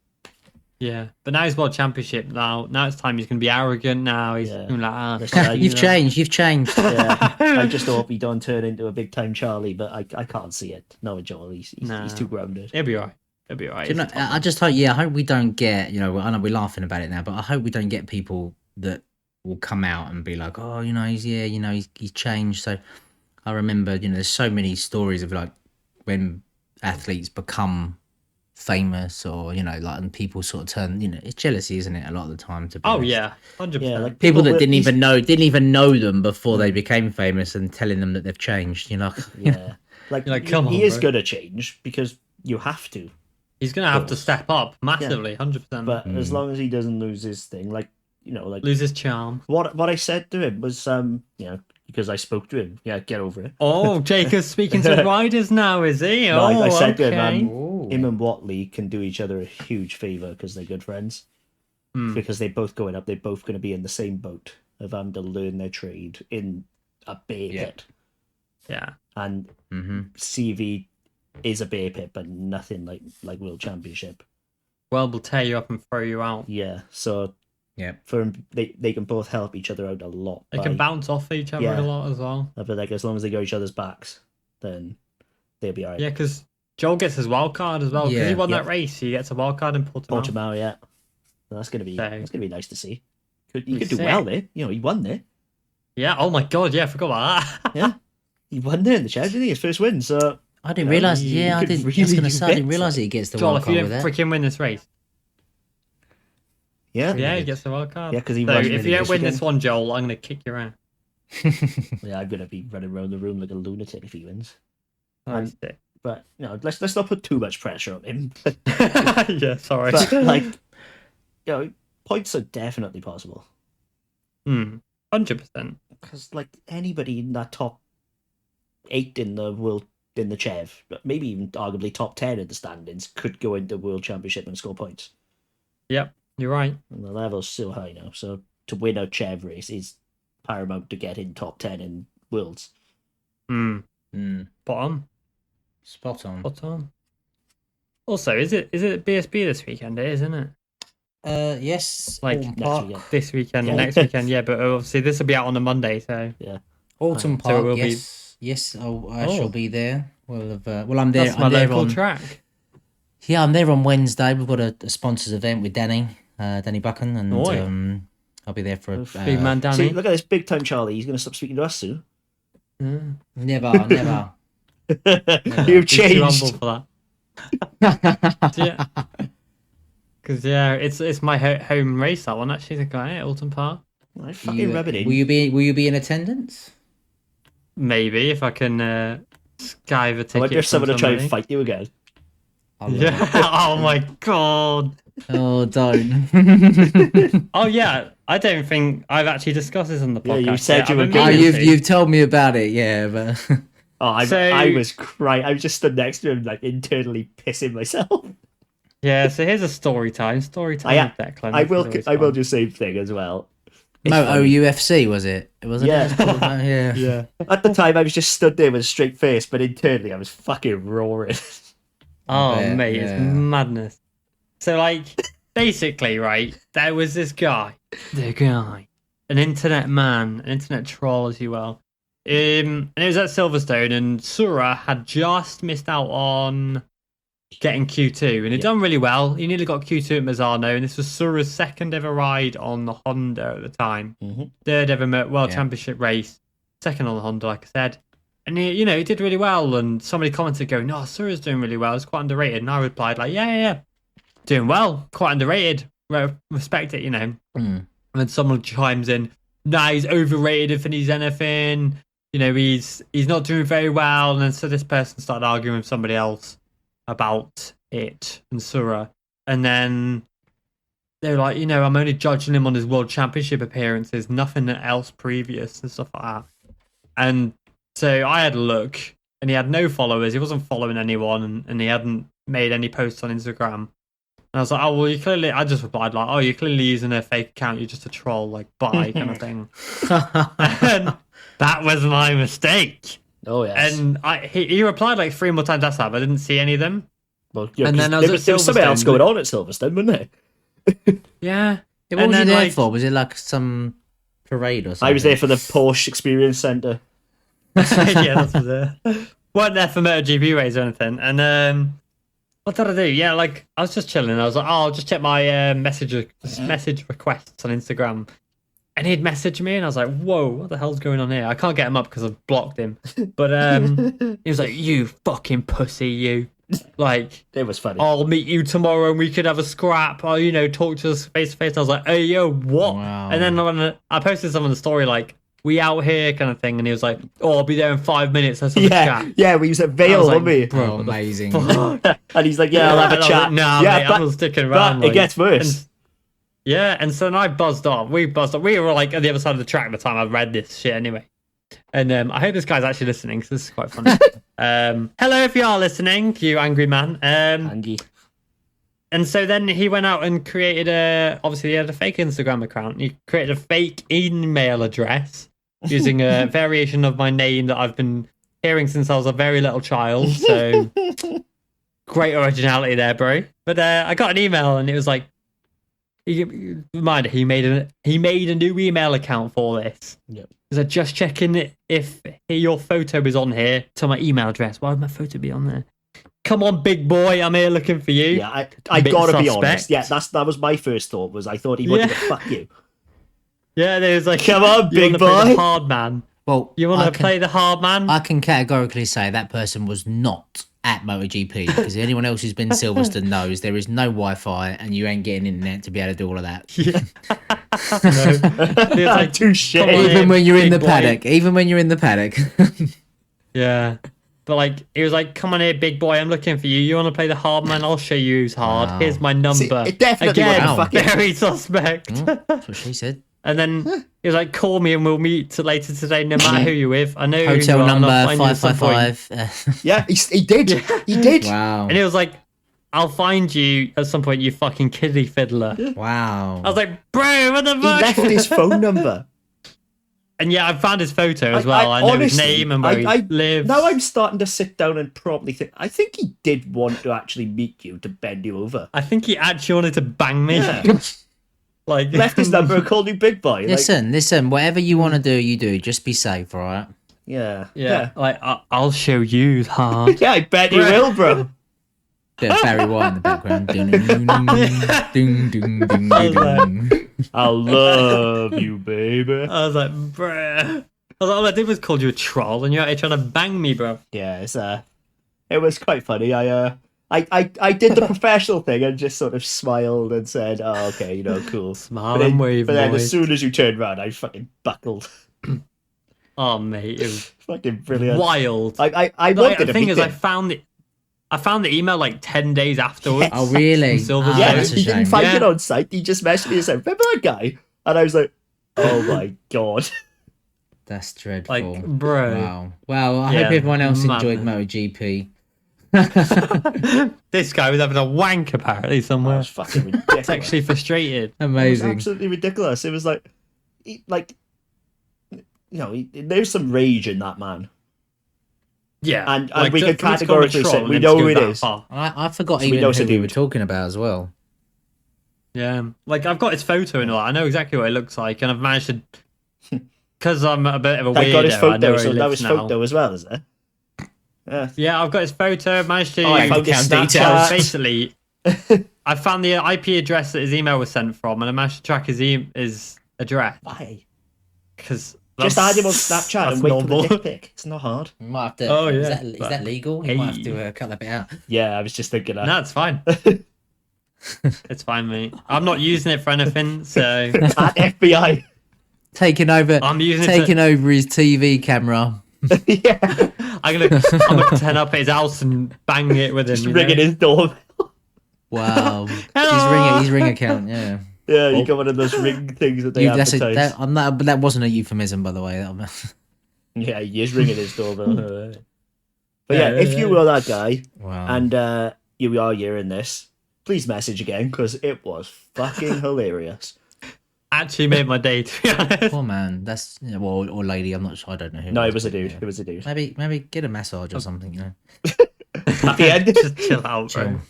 Yeah. But now he's World Championship now. Now it's time he's going to be arrogant now. He's Yeah. going to like, Listen, You've changed. You've changed. Yeah, I just hope he don't turn into a big time Charlie, but I can't see it. No, Joel, he's Nah. too grounded. He'll be alright. He'll be alright. Do you know, I just hope, I hope we don't get, I know we're laughing about it now, but I hope we don't get people that will come out and be like, oh, he's changed. So I remember, there's so many stories of like when athletes become famous, or like, and people sort of turn, it's jealousy, isn't it? A lot of the time, to be Oh honest. yeah, 100%. Yeah, like People that didn't even know them before they became famous, and telling them that they've changed. Yeah, like, You're like, come he on, is bro. gonna change because you have to. He's gonna have to step up massively, 100%. But as long as he doesn't lose his thing, like lose his charm. what I said to him was, because I spoke to him. Yeah, get over it. Oh, Jacob's speaking to riders now, is he? No, I said to okay. him, him and Whatley can do each other a huge favor because they're good friends. Because they're both going up, they're both going to be in the same boat of having to learn their trade in a bear pit. Yeah. And CV is a bear pit, but nothing like World Championship. Well, we'll tear you up and throw you out. Yeah, so Yeah. for him, they can both help each other out a lot. They can bounce off each other a lot as well. But like, as long as they go each other's backs, then they'll be alright. Yeah, because Joel gets his wild card as well. Because he won that race, he gets a wild card in Portimao. Portimao, yeah. So that's gonna be nice to see. He could do well there. He won there. Yeah. Oh my god. Yeah, I forgot about that. Yeah, he won there in the challenge, didn't he? His first win. So I didn't realize. I didn't. I was gonna say, I didn't realize that he gets the Joel, wild if you card don't with that. freaking win this race, yeah, he gets the wild card. Yeah, because he So won if you don't win Michigan. this one, Joel, I'm gonna kick your ass. Yeah, I'm gonna be running around the room like a lunatic if he wins. Oh, sick. But let's not put too much pressure on him. Yeah, sorry. But like, points are definitely possible 100%. because like anybody in that top 8 in the world in the Chev, maybe even arguably top 10 in the standings, could go into World Championship and score points. Yep, you're right. And the level's so high now, so to win a Chev race is paramount to get in top 10 in Worlds. Spot on. Also, is it BSB this weekend? It is, isn't it? Yes. Like Autumn next Park. weekend. This weekend, Yeah. next weekend, yeah. But obviously, this will be out on a Monday, so Yeah. Autumn So it Park. will be- Yes. I shall be there. I'm there. that's my I'm there local on. track. Yeah, I'm there on Wednesday. We've got a sponsors event with Danny Buchan, and Oh, yeah. I'll be there for a Big man Danny. See, look at this big time Charlie. He's going to stop speaking to us soon. Never. You've He's too changed. humble for that. Yeah. Because it's my home race, that one actually. The guy at Alton Park. I fucking rub it in. Will you be in attendance? Maybe if I can skyve a I ticket. wonder if someone from will try and somebody. fight you again. Yeah. Oh my god. Oh, don't. Oh yeah. I don't think I've actually discussed this on the Yeah, podcast. you said you I've were been going meaning to. to. You've told me about it, yeah, but Oh, So- I was crying. I was just stood next to him, like internally pissing myself. Yeah. So here's a story time. Story time I- with Declan. I This will. is always I will fun. do the same thing as well. It's Moto funny. UFC was it? Wasn't Yeah. it? Yeah. Yeah. At the time, I was just stood there with a straight face, but internally, I was fucking roaring. Oh bet, mate, it's yeah. madness. So like, basically, right, there was this guy, an internet man, an internet troll, as you will. And it was at Silverstone, and Sura had just missed out on getting Q2, and he'd done really well. He nearly got Q2 at Misano, and this was Sura's second ever ride on the Honda at the time. Third ever World Championship race, second on the Honda, like I said. And he did really well, and somebody commented going, "No, Sura's doing really well. It's quite underrated." And I replied like, "Yeah, doing well, quite underrated. Respect it, And then someone chimes in, "Nah, he's overrated if he's anything. He's not doing very well." And then so this person started arguing with somebody else about it and Sura, and then they were like, "I'm only judging him on his World Championship appearances, nothing else previous and stuff like that." And so I had a look, and he had no followers. He wasn't following anyone, and he hadn't made any posts on Instagram. And I was like, "Oh, well, I just replied like, "Oh, you're clearly using a fake account. You're just a troll, like, bye," kind of thing. And that was my mistake. Oh yes. And he replied like 3 more times after that, but I didn't see any of them. Well, and then I was there at was something Silverstone. else going on at Silverstone, wasn't there? Yeah. What And was you then, there like- for? Was it like some parade or something? I was there for the Porsche Experience Centre. Yeah, that was it. Weren't there for MotoGP race or anything. And what did I do? Yeah, like I was just chilling. I was like, "Oh, I'll just check my message requests on Instagram." And he'd messaged me, and I was like, "Whoa, what the hell's going on here?" I can't get him up because I've blocked him. But he was like, "You fucking pussy, you." like, It was funny. I'll meet you tomorrow and we could have a scrap, or, talk to us face to face. I was like, hey, yo, what? Wow. And then when I posted some on the story, like, we out here kind of thing, and he was like, oh, I'll be there in 5 minutes. Let's have a chat. Yeah, we was at Vale, like, weren't we? Bro, amazing. And he's like, yeah, I'll have a and I was chat. like, nah, yeah, mate, I'm not sticking around. But it gets worse. And so then I buzzed off. We buzzed off. We were like at the other side of the track at the time I read this shit anyway. And I hope this guy's actually listening, because this is quite funny. Hello, if you are listening, you angry man. Angie. And so then he went out and created obviously he had a fake Instagram account. He created a fake email address using a variation of my name that I've been hearing since I was a very little child. So great originality there, bro. But I got an email and it was like, he made a new email account for this. Yep. He's like, just checking if your photo is on here to my email address. Why would my photo be on there? Come on, big boy, I'm here looking for you. Yeah, I gotta be honest. Yeah, that was my first thought. Was I thought he wanted to fuck you. Yeah, there was like, come on, big boy, play the hard man. Well, you want to play the hard man? I can categorically say that person was not at MotoGP, because anyone else who's been to Silverstone knows there is no Wi-Fi and you ain't getting internet to be able to do all of that. Yeah. No. Like, touche. Even when you're in the paddock. Even when you're in the paddock. Yeah. But like, he was like, come on here, big boy, I'm looking for you. You want to play the hard man? I'll show you who's hard. Wow. Here's my number. See, it definitely Again, wasn't fucking... very suspect. That's what she said. And then he was like, call me and we'll meet later today, no matter who you're with. I know who Hotel you are, and I'll number find you at some point." 555. Yeah, he did. He did. Wow. And he was like, I'll find you at some point, you fucking kiddie fiddler. Wow. I was like, bro, what the He fuck? left his phone number. And yeah, I found his photo as well. I know his honestly, name and where he lives. Now I'm starting to sit down and probably think, I think he did want to actually meet you to bend you over. I think he actually wanted to bang me. Yeah. Like, Left his number and called you big boy. Listen, whatever you want to do, you do. Just be safe, all right? Yeah. yeah. Like, I'll show you hard. Yeah, I bet you will, bro. Bit of Barry White in the background. Ding, ding, ding, ding, ding, ding, ding. I love you, baby. I was like, bruh. I was like, all I did was call you a troll and you're out here trying to bang me, bro. Yeah, it was quite funny. I did the professional thing and just sort of smiled and said, "Oh, okay, cool." Smile and wave, But then boy. as soon as you turned around, I fucking buckled. Oh, mate, it was Fucking brilliant. wild. I Like, wanted the to thing meet is, him. I found the email like 10 days afterwards. Oh, really? Silverstone. Yeah, that's a he didn't shame. find Yeah. it on site. He just messaged me and said, "Remember that guy?" And I was like, "Oh my god." That's dreadful. Like, bro. Wow. Well, I Yeah, hope everyone else man. enjoyed MotoGP. This guy was having a wank apparently That somewhere. was fucking ridiculous. It's actually frustrated. It was Amazing. absolutely ridiculous. It was there's some rage in that man. Yeah. And like, we for can it to go on a categorically say troll we and know to who go it that is. far. I forgot So we even know who it's a we were dude. talking about as well. Yeah, like I've got his photo and all. I know exactly what it looks like, and I've managed to, because I'm a bit of a I weirdo. got his I know photo, where so he that lives was now. photo as well, is it? Yeah. Yeah, I've got his photo. I've managed to. Oh, I found his account Snapchat. Basically, I found the IP address that his email was sent from, and I managed to track his address Why? because Just add him on Snapchat and wait for the dick pic. It's not hard. You might have to, Oh, is yeah, that, is but- that legal? You might have Hey. to cut that bit out. Yeah, I was just thinking that. No, it's fine. It's fine, mate. I'm not using it for anything, so At FBI. Taking over I'm using it over his TV camera. Yeah. I'm gonna turn up at his house and bang it with him. Just you ringing know? his door. Wow. Hello. his ring account, yeah. Yeah, you got one of those ring things that they That's advertise. but that wasn't a euphemism, by the way. Yeah, he is ringing his doorbell. But Yeah, yeah, if you were that guy Wow. and you are hearing this, please message again because it was fucking hilarious. Actually made my day, to be honest. Poor man. That's or lady. I'm not sure. I don't know who. No, it was a but, dude. yeah. It was a dude. Maybe get a massage or something. You know. At the end, Just chill out, bro. Chill.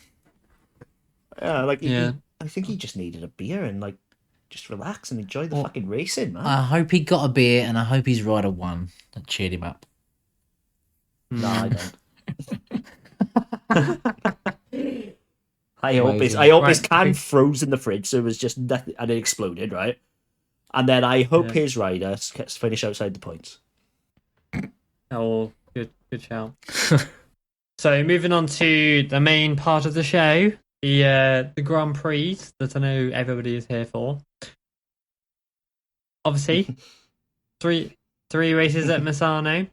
yeah, like Yeah. I think he just needed a beer and like just relax and enjoy the fucking racing, man. I hope he got a beer, and I hope his rider won. That cheered him up. No, I don't. I hope Amazing. his Right, can big- froze in the fridge, so it was just nothing, and it exploded, right? And then I hope Yeah. his rider finish outside the points. Oh, good shout. So moving on to the main part of the show, the Grand Prix that I know everybody is here for. Obviously, three races at Misano,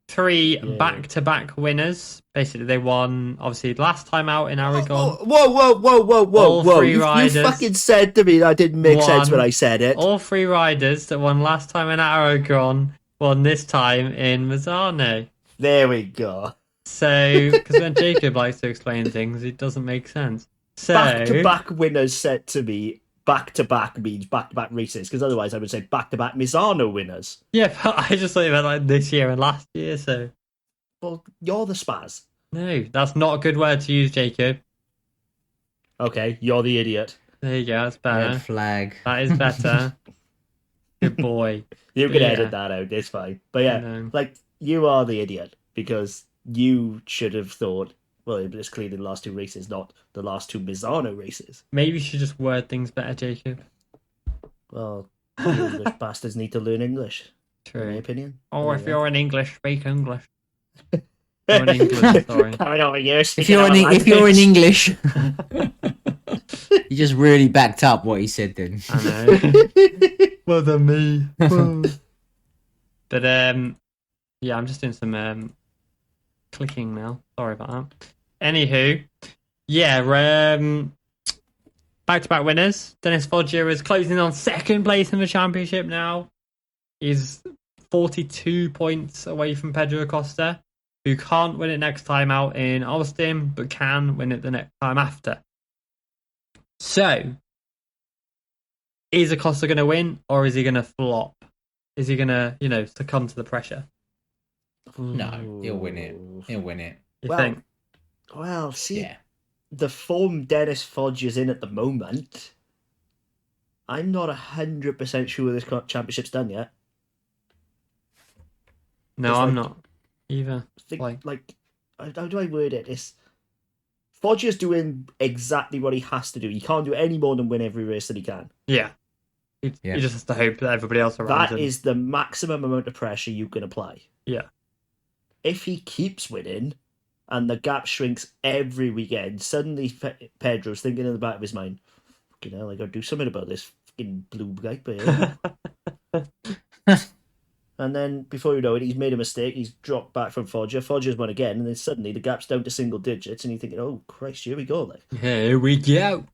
three back-to-back winners. Basically, they won obviously last time out in Aragon. Whoa! Three You riders fucking said to me that didn't make sense when I said it. All three riders that won last time in Aragon won this time in Misano. There we go. So, because when Jacob likes to explain things, it doesn't make sense. So, back-to-back winners said to me, back-to-back means back-to-back races, because otherwise I would say back-to-back Misano winners. Yeah, but I just thought about like this year and last year, so... Well, you're the spaz. No, that's not a good word to use, Jacob. Okay, you're the idiot. There you go, that's better. Red flag. That is better. Good boy. You can edit that out, it's fine. But yeah, like, you are the idiot, because you should have thought, well, it's clearly the last two races, not the last two Misano races. Maybe you should just word things better, Jacob. Well, you English bastards need to learn English. True. In my opinion. Or if you're in English, speak English. You're in England, sorry. Coming over here, If you're in English, you just really backed up what he said then. I know. Well done, me. But yeah, I'm just doing some clicking now. Sorry about that. Anywho, yeah, back-to-back winners. Dennis Foggia is closing on second place in the championship now. He's 42 points away from Pedro Acosta, who can't win it next time out in Austin, but can win it the next time after. So, is Acosta going to win, or is he going to flop? Is he going to, succumb to the pressure? No, he'll win it. He'll win it. You think? Well, see, the form Dennis Foggia's in at the moment, I'm not 100% sure this championship's done yet. No, I'm not either. How do I word it? Foggia's doing exactly what he has to do. He can't do any more than win every race that he can. Yeah. He just has to hope that everybody else around him... That is the maximum amount of pressure you can apply. Yeah. If he keeps winning and the gap shrinks every weekend, suddenly Pedro's thinking in the back of his mind, fucking hell, I gotta do something about this fucking blue guy. And then, before you know it, he's made a mistake, he's dropped back from Foggia, Foggia's won again, and then suddenly the gap's down to single digits, and you're thinking, oh, Christ, here we go. Like. Here we go.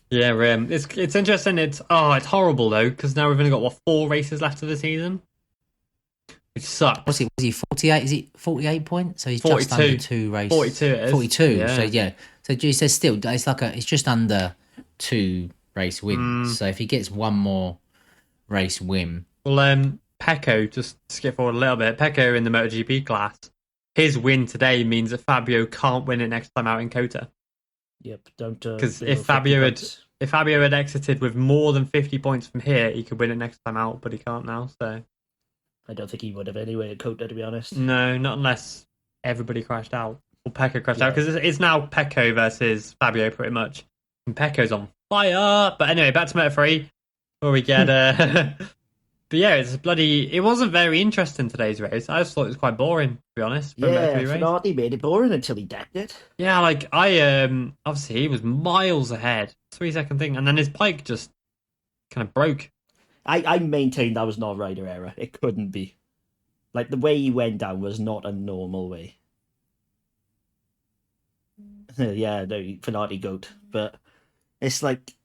Yeah, it's interesting. It's horrible, though, because now we've only got, 4 races left of the season? Which sucks. Was he 48? Is he 48 points? So he's 42. just under 2 races. 42 it is. 42. Yeah. So yeah. So G says still it's just under 2 race wins. So if he gets one more race win. Well, Pecco, just skip forward a little bit. Pecco in the MotoGP class, his win today means that Fabio can't win it next time out in Kota. Yep, don't. Because if Fabio had exited with more than 50 points from here, he could win it next time out, but he can't now. So I don't think he would have anyway at Kota, to be honest. No, not unless everybody crashed out or Pecco crashed out, because it's now Pecco versus Fabio pretty much, and Pecco's on fire. But anyway, back to Moto3, where we get. But yeah, it wasn't very interesting, today's race. I just thought it was quite boring, to be honest. Finardi made it boring until he decked it. Yeah, obviously he was miles ahead. 3-second thing, and then his bike just kind of broke. I maintain that was not rider error. It couldn't be. Like, the way he went down was not a normal way. Yeah, no, Finardi goat. But it's like...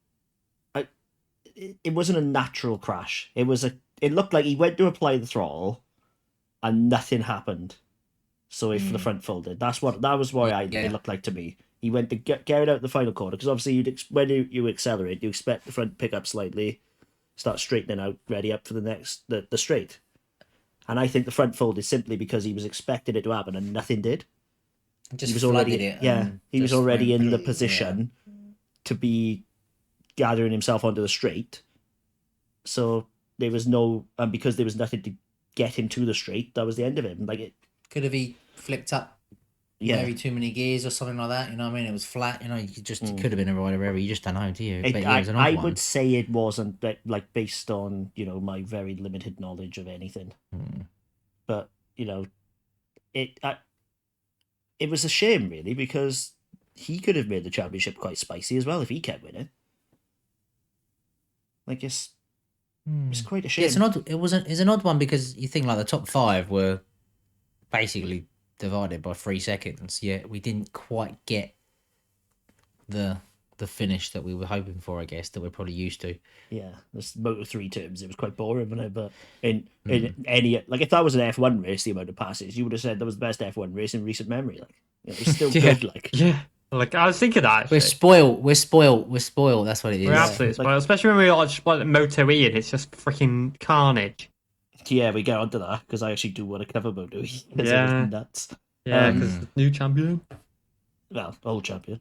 It wasn't a natural crash. It looked like he went to apply the throttle, and nothing happened. So if the front folded, that was why it looked like to me. He went to get it out the final corner, because obviously when you accelerate, you expect the front pick up slightly, start straightening out, ready up for the straight. And I think the front folded simply because he was expecting it to happen and nothing did. He was already in the position to be gathering himself onto the straight. So there was because there was nothing to get him to the straight, that was the end of him. Like, it could have he flipped up maybe too many gears or something like that, you know what I mean? It was flat, you know, it could have been a rider error, you just don't know, do you? I would say it wasn't, like, based on, my very limited knowledge of anything. But, it was a shame, really, because he could have made the championship quite spicy as well if he kept winning. Like, it's quite a shame. Yeah, it's an odd one because you think like the top 5 were basically divided by 3 seconds. Yet we didn't quite get the finish that we were hoping for. I guess that we're probably used to. Yeah, this Moto3 terms, it was quite boring, wasn't it? But in any, like, if that was an F1 race, the amount of passes, you would have said that was the best F1 race in recent memory. Like, it was still good. Like, yeah, like I was thinking that. Actually. We're spoiled. That's what it is. We're absolutely spoiled, especially when we watch Moto E and it's just freaking carnage. Yeah, we get onto that because I actually do want to cover Moto E. Yeah, it was nuts. Yeah, because new champion. Well, old champion.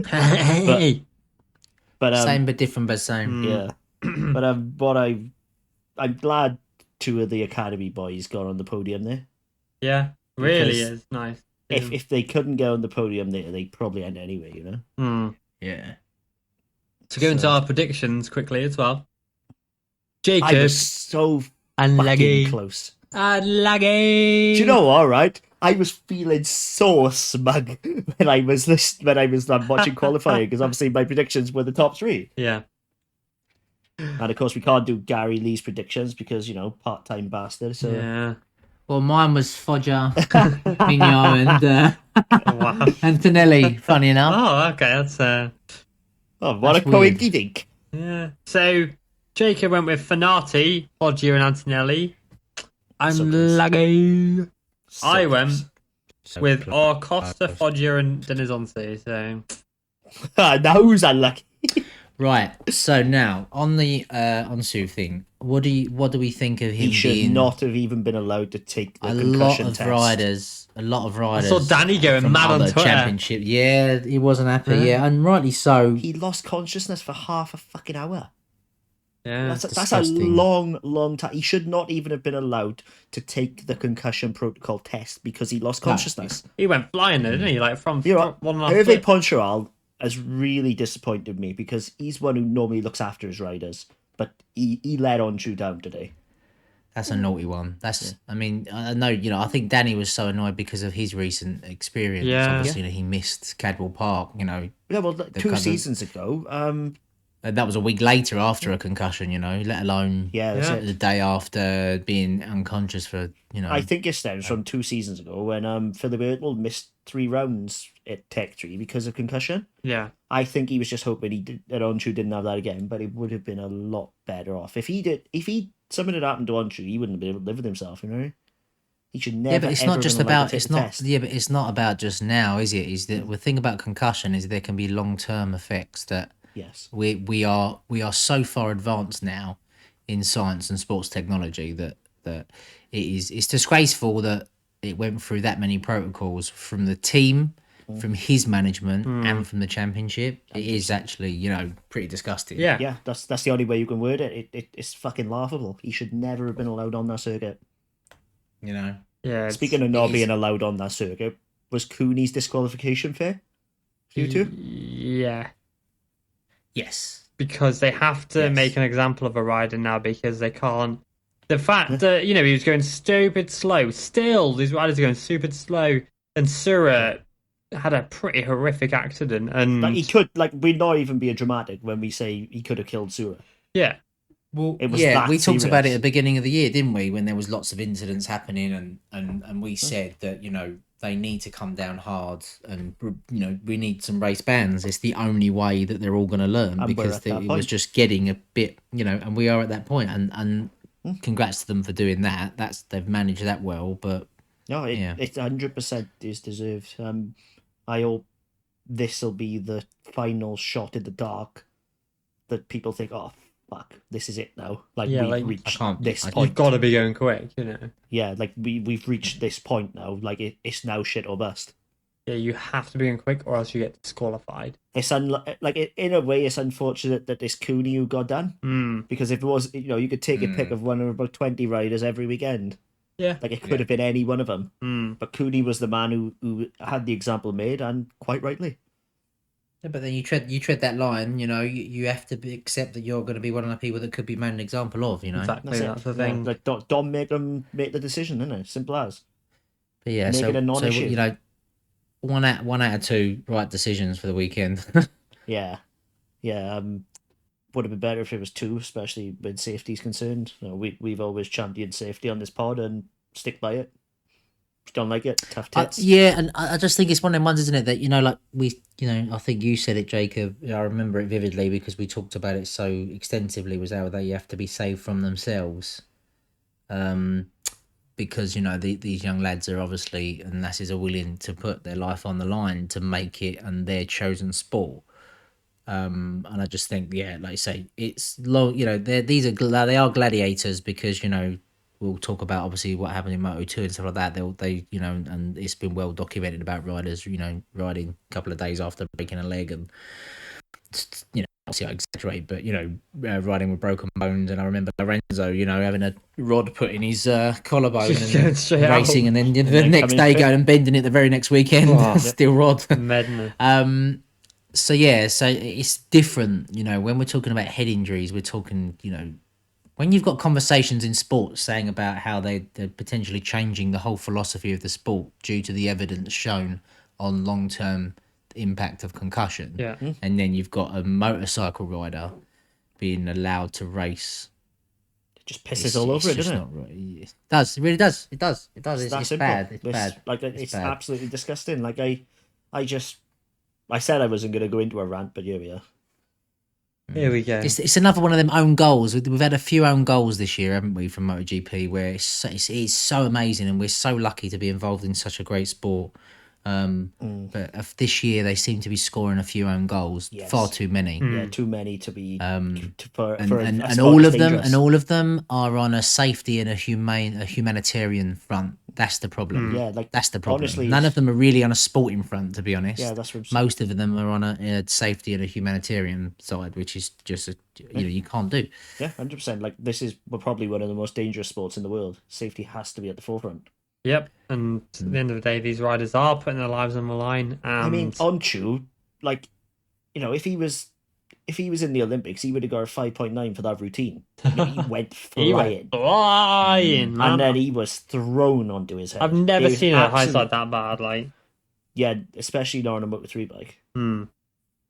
Hey. But same but different, but same. Yeah. But I'm glad 2 of the academy boys got on the podium there. Yeah, really is nice. If they couldn't get on the podium there, they'd probably end anyway, you know? Yeah. So go into our predictions quickly as well. Jacob. I was so fucking close. Unlucky. Do you know what, right? I was feeling so smug when I was watching qualifying because obviously my predictions were the top 3. Yeah. And of course we can't do Gary Lee's predictions because, you know, part-time bastard. So yeah. Well, mine was Foggia, Mignot, and Antonelli. Funny enough. Oh, okay. That's oh, what a coinky-dink. Yeah. So Jacob went with Fanati, Foggia, and Antonelli. Unlucky. I went with Costa, Foggia, and Denizonte. So now who's unlucky? Right. So now on the Oncu thing, what do we think of him? He should not have even been allowed to take the concussion test. A lot of riders. I saw Danny going mad on Twitter. Championship. Yeah, he wasn't happy. Yeah, and rightly so. He lost consciousness for half a fucking hour. Yeah, that's a long time. He should not even have been allowed to take the concussion protocol test because he lost consciousness. He went flying there, didn't he? Like from 1.5 Hervé Poncharal has really disappointed me because he's one who normally looks after his riders, but he let Oncu down today. That's a naughty one. I mean, I know, you know, I think Danny was so annoyed because of his recent experience. Yeah. Obviously, you know, he missed Cadwell Park, you know. Yeah, well, 2 seasons ago. That was a week later after a concussion, you know, let alone the day after being unconscious for, you know. I think it stems from 2 seasons ago when Philip Ertl missed 3 rounds at Tech 3 because of concussion. Yeah. I think he was just hoping that Oncu didn't have that again, but he would have been a lot better off. If something had happened to Oncu, he wouldn't have been able to live with himself, you know? He should never. Yeah, but it's not just about but it's not about just now, is it? Is that the thing about concussion is there can be long-term effects that. Yes, we are so far advanced now in science and sports technology that it's disgraceful that it went through that many protocols from the team, from his management, and from the championship. It is actually, you know, pretty disgusting. Yeah. That's the only way you can word it. It's fucking laughable. He should never have been allowed on that circuit. You know. Yeah. Speaking of not being allowed on that circuit, was Cooney's disqualification fair? You two? Yeah. Yes. Because they have to make an example of a rider now because they can't. The fact that, you know, he was going stupid slow. Still, these riders are going stupid slow. And Sura had a pretty horrific accident. And like he could, like, we're not even being dramatic when we say he could have killed Sura. Yeah. Well, we talked about it at the beginning of the year, didn't we? When there was lots of incidents happening and we said that, you know, they need to come down hard and, you know, we need some race bans. It's the only way that they're all going to learn because it was just getting a bit, you know, and we are at that point. And congrats to them for doing that. They've managed that well, but... No, it's 100% is deserved. I hope this will be the final shot in the dark that people think, oh, fuck, this is it now. Like, we've reached this point. You've got to be going quick, you know. Yeah, like, we've reached this point now. Like, it's now shit or bust. Yeah, you have to be going quick or else you get disqualified. It's in a way, it's unfortunate that it's Cooney who got done. Because if it was, you know, you could take a pick of one of about 20 riders every weekend. Yeah. Like, it could have been any one of them. But Cooney was the man who had the example made, and quite rightly. Yeah, but then you tread that line, you know, you have to accept that you're going to be one of the people that could be made an example of, you know. Exactly, that's the thing. Yeah, like, don't make them make the decision, isn't it? Simple as. But yeah, make it a non-issue. You know, one out of two right decisions for the weekend. Yeah. Would have been better if it was 2, especially when safety's concerned. We've always championed safety on this pod and stick by it. If you don't like it, tough tits. Yeah, and I just think it's one of them ones, isn't it? That I think you said it, Jacob. I remember it vividly because we talked about it so extensively. Was how they have to be saved from themselves, because these young lads are obviously and are willing to put their life on the line to make it and their chosen sport. And I just think, like you say, it's low. They are gladiators because we'll talk about obviously what happened in Moto 2 and stuff like that. They and it's been well documented about riders, riding a couple of days after breaking a leg and obviously I exaggerate, but riding with broken bones. And I remember Lorenzo, having a rod put in his collarbone and racing, and then the next day going and bending it the very next weekend, still rod. Madness. So it's different, when we're talking about head injuries, we're talking, when you've got conversations in sports saying about how they're potentially changing the whole philosophy of the sport due to the evidence shown on long-term impact of concussion. Yeah. And then you've got a motorcycle rider being allowed to race. It just pisses all over it, doesn't it? Right. It does. It really does. It does. It's bad. It's bad. It's bad. Absolutely disgusting. Like I said I wasn't going to go into a rant, but here we are. Here we go. It's another one of them own goals. We've had a few own goals this year, haven't we, from MotoGP, where it's so amazing and we're so lucky to be involved in such a great sport. But this year they seem to be scoring a few own goals, far too many. Yeah, too many to be. And all of them are on a safety and a humanitarian front. That's the problem. That's the problem. Honestly, none of them are really on a sporting front, to be honest. Yeah, that's what I'm saying. Most of them are on a safety and a humanitarian side, which is just you can't do. Yeah, 100%. Like we're probably one of the most dangerous sports in the world. Safety has to be at the forefront. Yep, and at the end of the day, these riders are putting their lives on the line. And... I mean, Oncu, if he was in the Olympics, he would have got a 5.9 for that routine. He went flying. Man. And then he was thrown onto his head. I've never seen a high side that bad. Yeah, especially not on a Moto3 bike.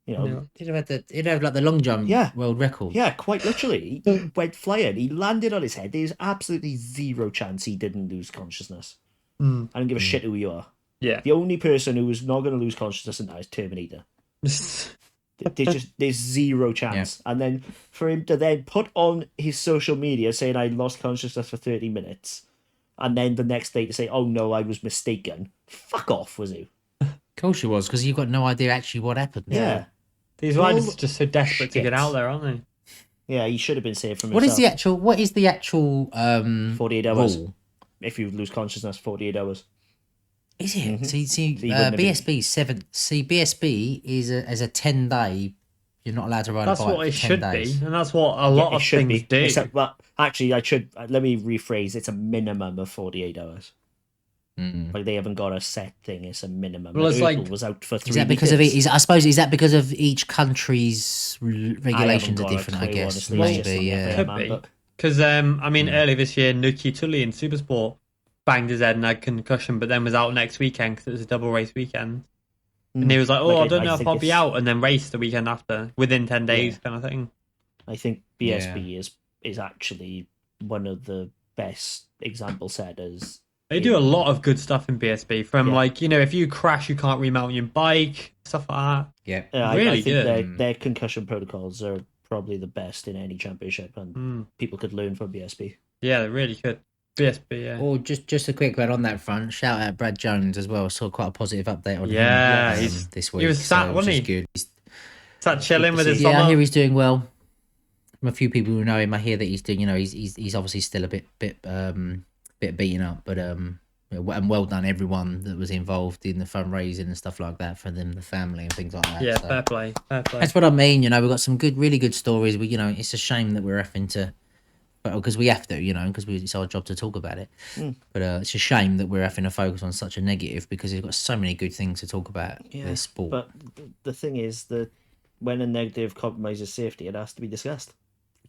He'd have like the long jump world record. Yeah, quite literally. He went flying. He landed on his head. There's absolutely zero chance he didn't lose consciousness. I don't give a shit who you are. Yeah. The only person who is not going to lose consciousness in that is Terminator. There's zero chance. Yeah. And then for him to then put on his social media saying I lost consciousness for 30 minutes, and then the next day to say, oh no, I was mistaken. Fuck off, was he? Of course you was, because you've got no idea actually what happened. Yeah. These riders are just so desperate to get out there, aren't they? Yeah, he should have been saved from himself. What is the actual 48 hours. rule? If you lose consciousness, 48 hours. Is it? Mm-hmm. See, BSB 7. See, BSB is a 10-day. You're not allowed to ride a bike. That's what it should days. be, and that's what a lot of things do. Except, actually, let me rephrase. It's a minimum of 48 hours. Like they haven't got a set thing. It's a minimum. Well, it's was out for 3 Is that because meters. I suppose is that because of each country's regulations are different? I guess honestly. maybe. Could be. Because earlier this year, Nuki Tully in Supersport banged his head and had concussion, but then was out next weekend because it was a double race weekend. And he was like, I don't know if I'll be out, and then raced the weekend after within 10 days, kind of thing. I think BSB is actually one of the best example setters. They do a lot of good stuff in BSB. From if you crash, you can't remount your bike, stuff like that. Yeah, really I think good. Their concussion protocols are probably the best in any championship, and people could learn from BSB. Yeah, they're really good. BSB, yeah. Or just a quick one on that front. Shout out Brad Jones as well. Saw quite a positive update on him this week. He was sat, wasn't he? Good. Sat chilling with his summer. Yeah, I hear he's doing well. From a few people who know him, I hear that he's doing. He's obviously still a bit beaten up, but and well done everyone that was involved in the fundraising and stuff like that for them, the family and things like that. Yeah, so fair play. That's what I mean. We've got some really good stories. It's a shame that we're having to. Because we have to, because it's our job to talk about it. But it's a shame that we're having to focus on such a negative because we've got so many good things to talk about this sport. But the thing is that when a negative compromises safety, it has to be discussed.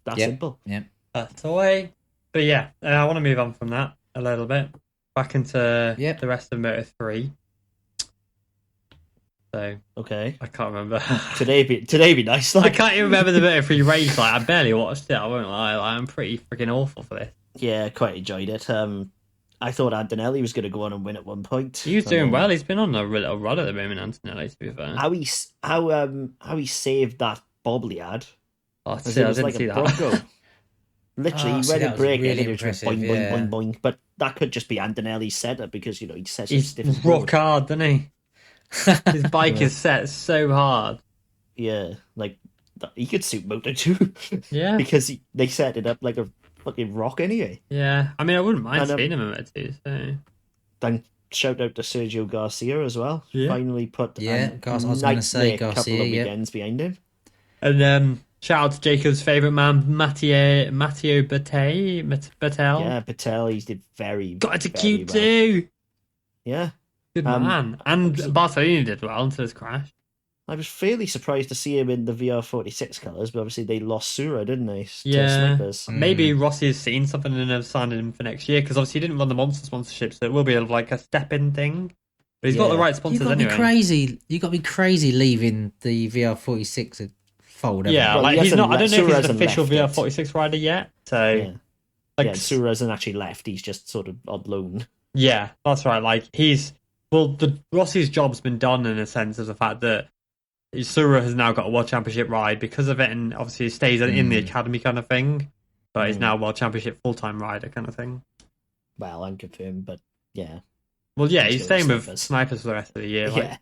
That's simple. Yeah, that's the way. But yeah, I want to move on from that a little bit. Back into the rest of Moto3. So Okay. I can't remember. Today be nice. I Like, can't even remember the Moto3 race. Like, I barely watched it. I won't lie. Like, I'm pretty freaking awful for this. yeah, quite enjoyed it. I thought Antonelli was going to go on and win at one point. He was doing well. He's been on a little run at the moment, Antonelli, to be fair. How he saved that bobble he had. Oh, As see, it I was didn't like see a that. Bronco. Literally, he see, went that and was break really it, and it was just impressive, boing, boing, yeah. boing, boing. But that could just be Antonelli's setup because he sets He's stiff as rock board. hard, doesn't he? His bike Yeah. is set so hard. Yeah, like he could suit Moto2. Yeah. because they set it up like a fucking rock anyway. Yeah. I mean, I wouldn't mind And, seeing him in Moto2, so. Then shout out to Sergio Garcia as well. Yeah. Finally put Yeah, a I was gonna say couple Garcia, of yeah. weekends behind him. And shout out to Jacob's favourite man, Matteo Battei. Battel. Yeah, Patel, he did very, Got into very Q2. well. Yeah. Good Um, man. And obviously- Bartolini did well until his crash. I was fairly surprised to see him in the VR46 colours, but obviously they lost Sura, didn't they? To Yeah. Snipers. Maybe Rossi has seen something and have signed him for next year because obviously he didn't run the Monster sponsorship, so it will be like a step-in thing. But he's got the Yeah. right You sponsors got to be anyway. crazy. You got to be crazy leaving the VR46 fold. haven't Yeah, you? Well, like he he's hasn't not. I don't left- know if he's Sura an official hasn't left VR46 rider yet. So, Yeah. like, Yeah, Sura hasn't actually left, he's just sort of on loan. yeah, that's right. Like the Rossi's job's been done in a sense of the fact that Sura has now got a World Championship ride because of it, and obviously he stays in the academy kind of thing. But he's now a World Championship full-time rider kind of thing. Well, unconfirmed, but yeah. Well, yeah, He's he's going staying with Snipers. Snipers for the rest of the year. Like, Yeah.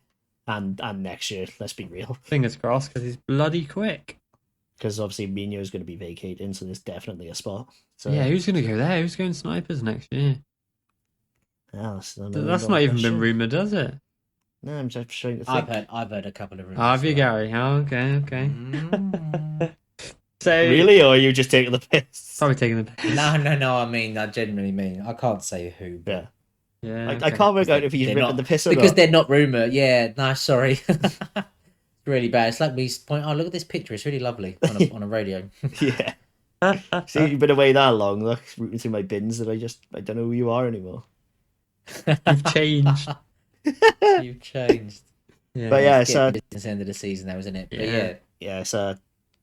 And next year, let's be real. fingers crossed because he's bloody quick. Because obviously Mino's going to be vacating, so there's definitely a spot. So Yeah, who's going to go there? Who's going Snipers next year? yeah, that's That's not even been rumoured, has it? No, I'm just trying to think. I've heard a couple of rumors. Have you, so- Gary? Oh, okay. Mm. So Really, or are you just taking the piss? probably taking the piss. No. I mean, I genuinely mean. I can't say who. But Yeah. Yeah, I okay. can't work out if he's they're ripping not- the piss or because not. they're not rumor. Yeah, no, sorry. It's really bad. It's like me point. Oh, look at this picture. It's really lovely on a radio. Yeah. See, you've been away that long, look, rooting through my bins that I don't know who you are anymore. You've changed. You've changed. Yeah. But yeah, It's so the end of the season, though, isn't it? But Yeah. yeah, yeah, so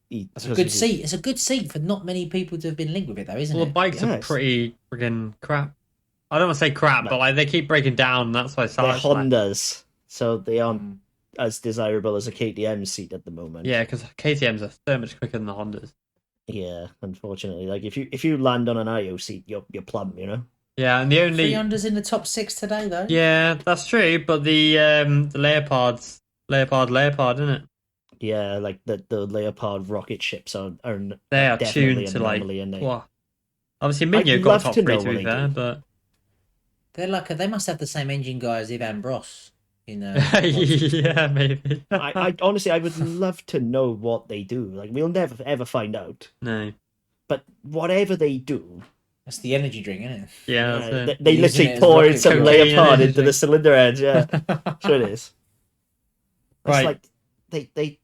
it's a good seat. It's a good seat for not many people to have been linked with it, though, isn't Well, the it? bikes are Yes. pretty friggin' crap. I don't want to say crap, but like they keep breaking down. And that's why They're Sarge's like, Hondas, so they aren't as desirable as a KTM seat at the moment. yeah, because KTM's are so much quicker than the Hondas. Yeah, unfortunately, like if you land on an IO seat, you're plumb, you know. Yeah, and the only 300's in the top 6 today, though. yeah, that's true. But the Leopard's Leopard, isn't it? Yeah, like the Leopard rocket ships are They are definitely tuned an to like. anomaly, aren't they? Well, obviously, I'd Minyo got love top to 3 know to what be they fair, do. but They're like they must have the same engine guy as Ivan Bros. In yeah, maybe. I honestly, I would love to know what they do. Like, we'll never ever find out. No. But whatever they do, That's the energy drink, isn't it? Yeah, that's it. they Using literally it as pour in rocket some fuel. Leopard Cocaine into the energy. cylinder head. Yeah, sure it is. It's Right. like they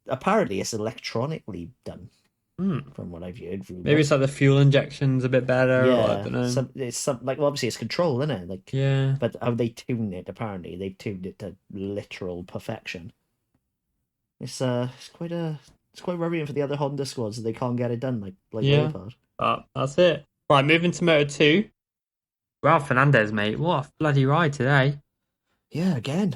apparently it's electronically done, Hmm. from what I've heard. Maybe it's like the fuel injection's a bit better. Or, I don't know. it's some like, well, obviously it's control, isn't it? Like, Yeah. but how they tune it, apparently they've tuned it to literal perfection. It's quite worrying for the other Honda squads that they can't get it done like Yeah. Leopard. That's it. Right, moving to Moto 2. Ralph Fernandez, mate. What a bloody ride today. Yeah, again.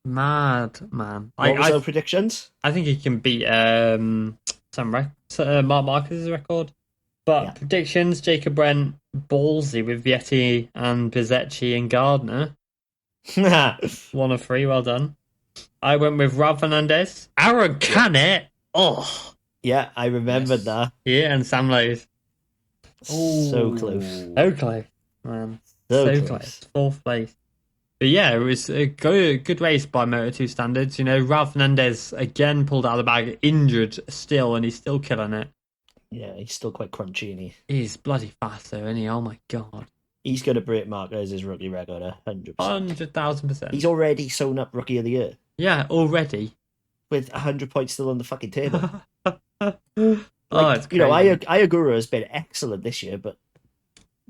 Mad, man. What was I our predictions? think he can beat Mark Marquez's record. But Yeah. predictions, Jacob Brent, ballsy with Vietti and Bizzacci and Gardner. 1 of 3, well done. I went with Ralph Fernandez. Aaron Canet. Oh. Yeah, I remembered Yes. that. Yeah, and Sam Lowe's. So close. So close, man. So So close. close. 4th place. But yeah, it was a good race by Moto2 standards. You know, Ralph Fernandez again pulled out of the bag, injured still, and he's still killing it. Yeah, he's still quite crunchy, and He's bloody fast though, isn't he? Oh my god. he's going to break Marquez's rookie record 100%. 100,000%. He's already sewn up Rookie of the Year Yeah, already. with 100 points still on the fucking table. Oh, it's you know, crazy. Ayagura has been excellent this year, but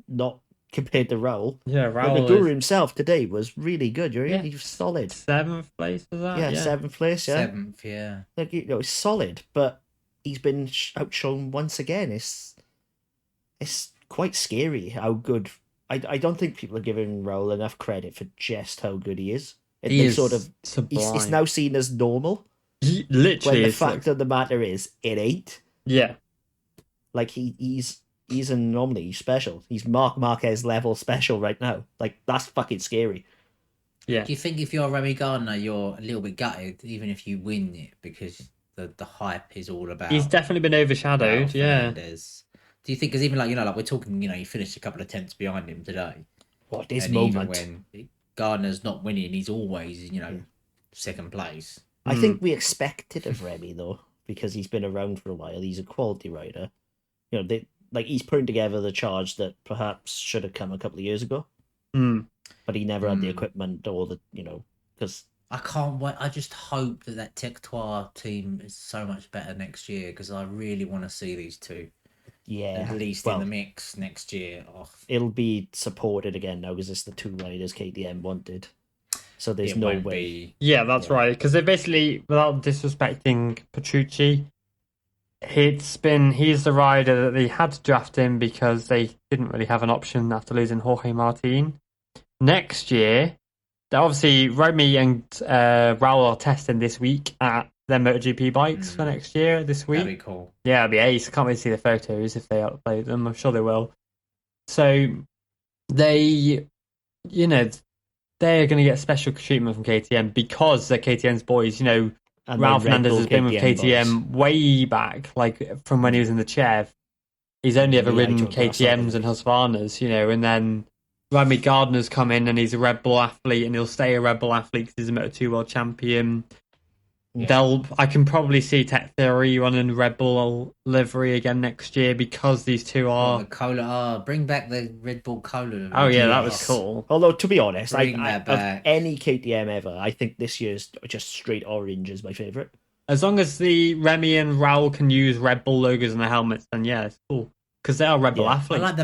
not compared to Raul. Yeah, But Raul Magura is himself today was really good. You're really solid. 7th place, was that? Yeah, Yeah. 7th place. Yeah, 7th, yeah. like it's solid, but he's been outshone once again. It's quite scary how good. I don't think people are giving Raul enough credit for just how good he is. He They is sort of sublime. it's now seen as normal. He literally When the is. fact of the matter is, it ain't. Yeah. Like he's an anomaly. He's special. He's Marc Marquez level special right now. Like that's fucking scary. Yeah. Do you think if you're Remy Gardner, you're a little bit gutted, even if you win it, because the hype is all about... He's definitely been overshadowed, Raul yeah. Fernandez. Do you think, because even like we're talking, he finished a couple of tenths behind him today. What this and moment? Even when Gardner's not winning, he's always, second place. I think we expected of Remy though, because he's been around for a while. He's a quality rider. He's putting together the charge that perhaps should have come a couple of years ago, but he never had the equipment or because. I can't wait. I just hope that Tectoir team is so much better next year, because I really want to see these two. Yeah, at least in the mix next year. It'll be supported again now because it's the two riders KTM wanted. So there's no way. Yeah, that's right. Because they basically, without disrespecting Petrucci, he's the rider that they had to draft him because they didn't really have an option after losing Jorge Martin. Next year, obviously Romy and Raul are testing this week at their MotoGP bikes for next year, this week. That'd be cool. Yeah, it'd be ace. I can't wait to see the photos if they upload them. I'm sure they will. So they, they're going to get special treatment from KTM because they're KTM's boys. And Raul Fernandez has been with KTM boys. way back, like from when he was in the Chev. He's only ever ridden KTMs and Husqvarnas, and then Remy Gardner's come in and he's a Red Bull athlete and he'll stay a Red Bull athlete because he's a Moto2 world champion. Yeah. I can probably see Tech Theory running Red Bull livery again next year because these two are... the cola. Bring back the Red Bull cola. Oh yeah, that was cool. Although, to be honest, of back. any KTM ever, I think this year's just straight orange is my favourite. As long as the Remy and Raul can use Red Bull logos on their helmets, then yeah, it's cool. Because they are Red Bull athletes. I like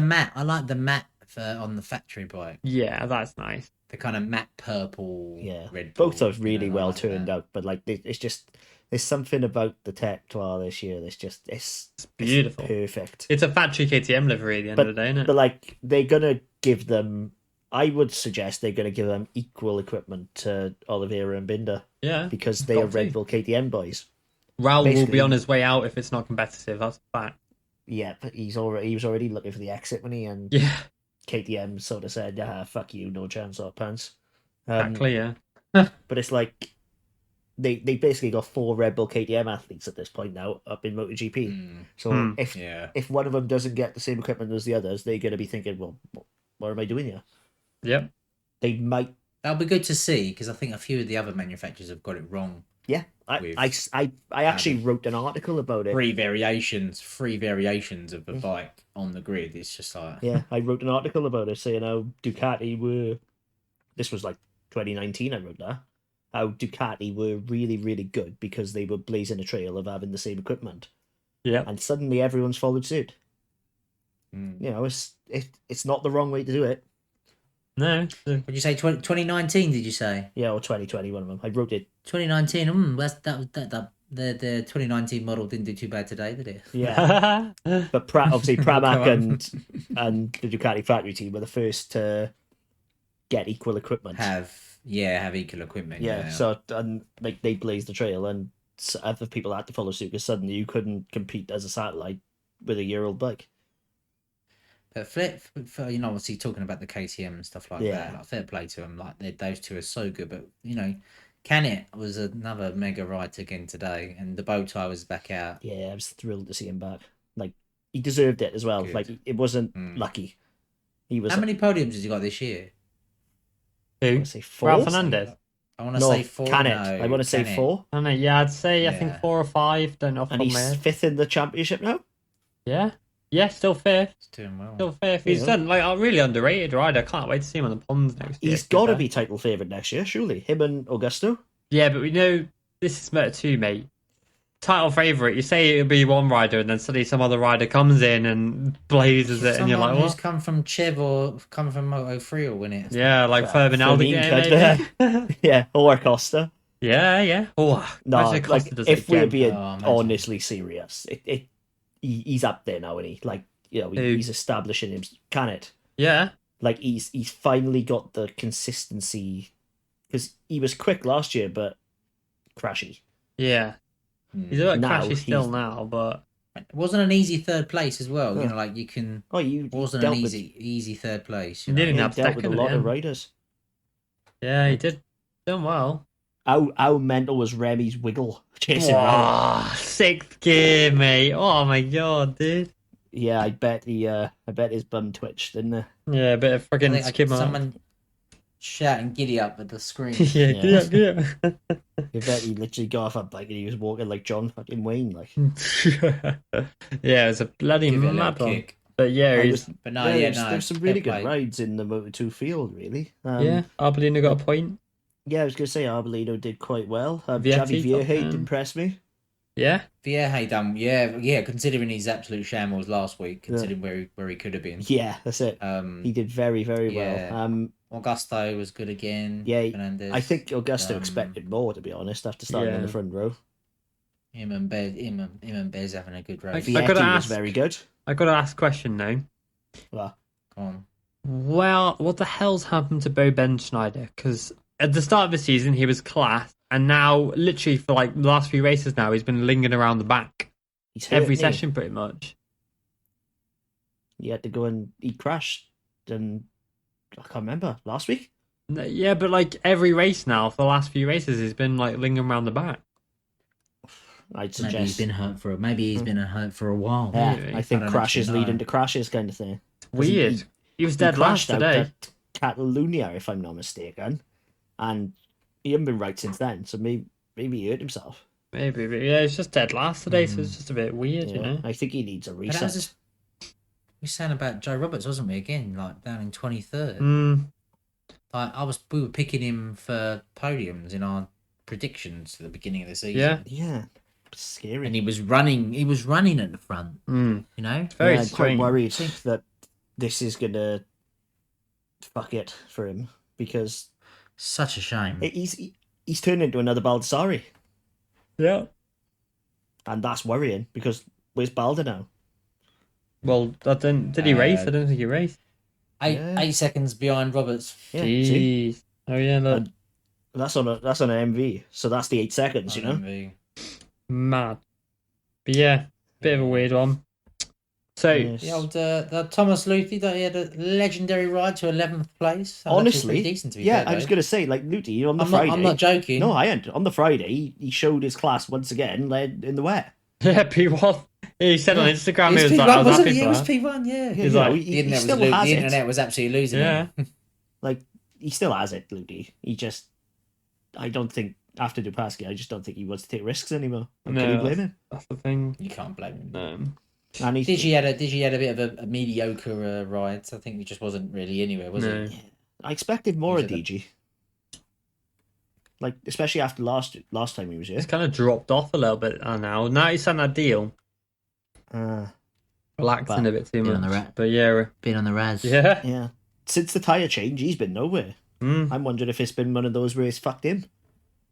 the matte on the factory bike. Yeah, that's nice. The kind of matte purple. Red Bull. Both are really well turned out, but it's just there's something about the Tectoir this year that's just it's beautiful, it's perfect. It's a factory KTM livery at the end of the day, isn't it? But they're gonna give them. I would suggest they're gonna give them equal equipment to Oliveira and Binder. Yeah, because they are Red Bull KTM boys. Raul will be on his way out if it's not competitive. That's a fact. Yeah, but he was already looking for the exit when KTM sort of said, fuck you, no chance of pants. Exactly, yeah. But it's like they basically got 4 Red Bull KTM athletes at this point now up in MotoGP. So if one of them doesn't get the same equipment as the others, they're going to be thinking, well, what am I doing here? Yep. They might. That'll be good to see because I think a few of the other manufacturers have got it wrong. Yeah, I actually wrote an article about it. 3 variations of the bike on the grid. It's just like... Yeah, I wrote an article about it saying how Ducati were... This was like 2019 I wrote that. How Ducati were really, really good because they were blazing a trail of having the same equipment. Yeah. And suddenly everyone's followed suit. It's not the wrong way to do it. No. Would you say 2019, did you say? Yeah, or 2020, one of them. I wrote it. 2019, the 2019 model didn't do too bad today, did it? Yeah. But obviously Pramac and the Ducati factory team were the first to get equal equipment. Have equal equipment. Yeah. So they blazed the trail and other people had to follow suit because suddenly you couldn't compete as a satellite with a year-old bike. But for obviously talking about the KTM and stuff like that, like fair play to them. Like those two are so good, but Canet was another mega ride again today, and the bow tie was back out. Yeah, I was thrilled to see him back. Like he deserved it as well. Good. Like it wasn't lucky. He was. How many podiums has he got this year? Who? I want to say 4. Raul Fernandez. I want to say 4. Canet. I want to say 4. I know, yeah, I'd say I think 4 or 5. Don't know off the top of my head. And he's 5th in the championship now. Yeah. Yeah, still 5th. He's doing well. Still 5th. He's done a really underrated rider. I can't wait to see him on the ponds next year. He's got to be title favourite next year, surely. Him and Augusto. Yeah, but we know this is Moto2, mate. title favourite, you say it'll be one rider, and then suddenly some other rider comes in and blazes it, and you're like, Someone who's what? come from Chev or come from Moto3 will win it. Yeah, like Well, Furman Fermin Aldersgate, maybe. Yeah, or Costa. Yeah. Oh, No, imagine Costa like does it if we're again. being imagine. honestly serious, he's up there now, and Who? he's establishing him. Can it? Yeah. Like he's finally got the consistency because he was quick last year, but crashy. Yeah. He's a bit Now crashy still he's- now, but It wasn't an easy third place as well. Yeah. You know, like you can. Oh, you Wasn't dealt an with, easy third place. He You know? didn't you have dealt with a second at lot the of end. riders. yeah, he did done well. How mental was Remy's wiggle chasing around? Wow, sixth gear, mate. Oh my god, dude. Yeah, I bet his bum twitched, didn't it? Yeah, a bit of I friggin' think skim up. someone shouting "giddy up" at the screen. Yeah, get up. I bet he literally got off a bike and he was walking like John fucking Wayne, like. Yeah, it was a bloody Give it a little mad one. kick. But yeah, I he's, was- But no, there's some really fair good play. rides in the Moto2 field, really. yeah, Arbolino got a point. Yeah, I was going to say Arbolino did quite well. Vietti Javi top Vierge 10. impressed me. Yeah, Vieja done, yeah. Considering his absolute shambles last week, considering where he could have been. Yeah, that's it. He did very, very yeah. well. Augusto was good again. Yeah, Fernandez. I think Augusto expected more, to be honest, after starting in Yeah. the front row. him and Bez having a good race. I gotta Vietti was ask- very good. I got to ask a question now. Well, Come on. Well, what the hell's happened to Bo Ben Schneider? Because at the start of the season he was class, and now literally for like the last few races now he's been lingering around the back he's hurt, every isn't he? session pretty much. He had to go and he crashed, and I can't remember last week. Yeah, but like every race now for the last few races he's been like lingering around the back. I'd Maybe he's suggest. been hurt for a while. Yeah, Maybe. I think I don't crashes actually know. lead into crashes, kind of thing. Weird. He was dead last crashed out today. at Catalunya, if I'm not mistaken, and he hasn't been right since then. So maybe he hurt himself. Maybe, but yeah, it's just dead last today, so it's just a bit weird, you Yeah, know. I think he needs a But that was reset. just, we were saying about Joe Roberts, wasn't we? Again, like down in 23rd. Like we were picking him for podiums in our predictions at the beginning of the season. Yeah. Yeah, scary. And he was running at the front. You know, Very I'm quite strange. worried that this is gonna fuck it for him because such a shame. he's turned into another Baldassari, Yeah. and that's worrying because where's Balda now? Well, that did he race? I don't think he raced. Yeah. 8 seconds behind Roberts. Yeah, see? Jeez. Oh yeah, look. And that's on an MV, so that's the 8 seconds, you know. RMV. Mad. But yeah, bit of a weird one. So Yes. The old the Thomas Luthi, that he had a legendary ride to 11th place. That was actually Honestly, pretty decent to be yeah, fair, I was though. gonna say like Luty on the I'm Friday. not joking. No, I ain't. On the Friday, he showed his class once again, led in the wet. yeah, P1. He said on Instagram It he was was like, P1, I was wasn't happy it? for It was that. P1, yeah. Yeah, He's you know, like- he The internet, still was has the it. internet was absolutely losing Yeah. it. Like he still has it, Luty. He just, I don't think after Dupaski, I just don't think he wants to take risks anymore. Can you No, blame him? that's the thing. You can't blame him. And he's Digi had a bit of a mediocre ride. I think he just wasn't really anywhere, was No. he? I expected more of He's a- DG. Like especially after last time he was here. It's kind of dropped off a little bit now. Now he's signed that deal. Relaxing a bit too Been on much. the rat. But yeah, Been on the Raz. yeah. Yeah. Since the tyre change, he's been nowhere. I'm wondering if it's been one of those where it's fucked him.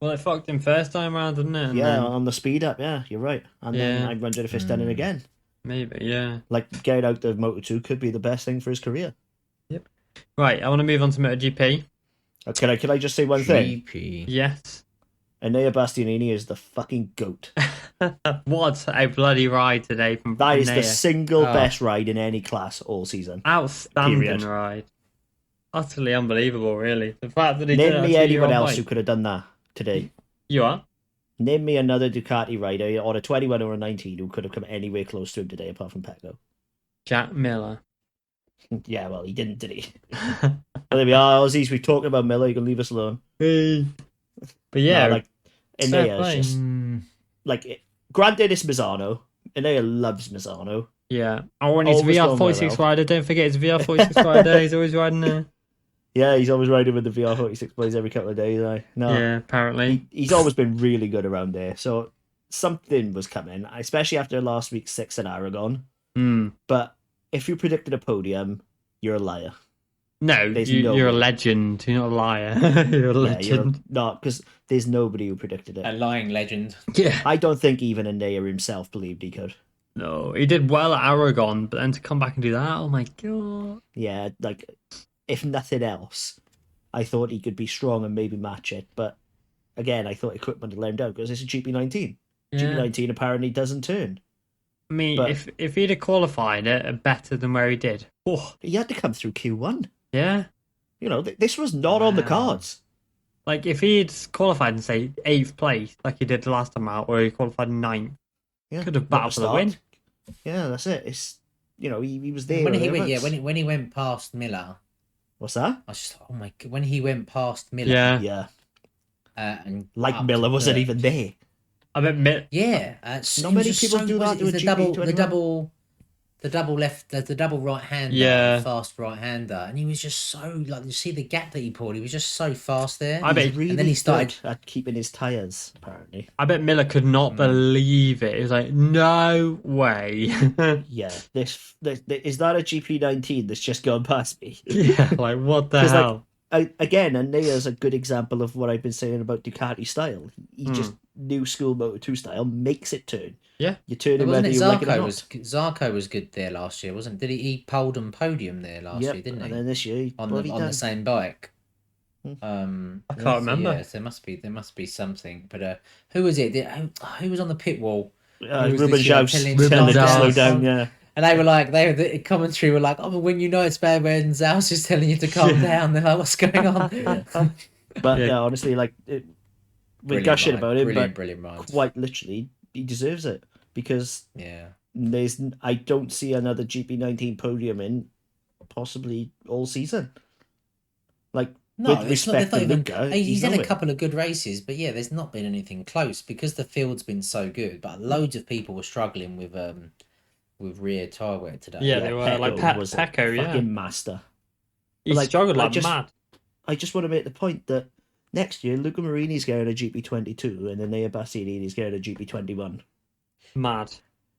Well, it fucked him first time round, didn't it? And Yeah, then on the speed up. Yeah, you're right. And then Yeah. I'm wondering if it's done it again. maybe, yeah. Like getting out of Moto2 could be the best thing for his career. Right, I want to move on to MotoGP. Can I just say one thing? GP. Yes. Enea Bastianini is the fucking goat. What a bloody ride today from That is the Enea. single Oh. best ride in any class all season. Outstanding Period. ride. Utterly unbelievable, really. The fact that he did Name it me at anyone 2-year-old else bike. who could have done that today. You are? Name me another Ducati rider on a 21 or a 19 who could have come anywhere close to him today apart from Pecco. Jack Miller. Yeah, well, he didn't, did he? Well, there we are, Aussies. We talked about Miller. You can leave us alone. But yeah, No, like fair Enea play. is just granted it's Misano. Enea loves Misano. yeah. Oh, when he's Always going VR46 well. rider, don't forget his VR46 rider. He's always riding there. Yeah, he's always riding with the VR46 boys every couple of days. No, Yeah, apparently. he's always been really good around there. So something was coming, especially after last week's 6 at Aragon. Hmm. But if you predicted a podium, you're a liar. No, There's you're a way. legend. You're not a liar. You're a legend. No, because there's nobody who predicted A it. lying legend. Yeah. I don't think even Enea himself believed he could. No, he did well at Aragon, but then to come back and do that, oh my god. Yeah, like, if nothing else, I thought he could be strong and maybe match it. But again, I thought equipment had let him down because it's a GP19. Yeah. GP19 apparently doesn't turn. I mean, But- if he'd have qualified it better than where he did, He had to come through Q1. yeah. You know, this was not on the Wow. cards. Like if he'd qualified and say 8th place, like he did the last time out, where he qualified 9th, Yeah, could have not battled a for the start. win. Yeah, that's it. It's, you know, he was there. When or he went, thereabouts. when he went past Miller, What's that? I was just like, oh my god. When he went past Miller, Yeah. Yeah, and like up Miller to wasn't third. even there. I bet Yeah, Not many people do that to a the GP21. double left, the double right hander, Yeah. fast right hander, and he was just so like you see the gap that he pulled. He was just so fast there. I bet- He's really and then he started. good at keeping his tyres, apparently. I bet Miller could not believe it. He was like, "No way!" Yeah, this is that a GP19 that's just gone past me? yeah, like what the 'Cause, like, hell? Again, Enea's a good example of what I've been saying about Ducati style. He just new school Moto2 style makes it turn. Yeah. You turn him Wasn't whether it you like it or Zarco not. was good there last year, wasn't? Did he polled on podium there last Yep, year? Didn't and he? then this year he On bloody the done. same bike. Hmm. I can't remember. Yes, there must be something. But who was it? Who was on the pit wall? Who was Ruben this year Joust telling telling him to Joust. slow down. Yeah, And they were like, the commentary were like, oh, but when you know it's bad when Zaus is telling you to calm down, they're like, what's going on? but Yeah. yeah, honestly, like we're Brilliant gushing ride. about him, but Brilliant rides. quite literally, he deserves it because Yeah. I don't see another GP19 podium in possibly all season. Like, No, with it's not, respect they're to not even. Luca, He's had a nowhere. couple of good races, but yeah, there's not been anything close because the field's been so good. But loads of people were struggling with rear tyre wear today. Yeah, they were like was a Pecco. Yeah, fucking master. he like, struggled I like just- mad. I just want to make the point that next year Luca Marini's getting a GP22 and Enea Bastianini's getting a GP21. Mad.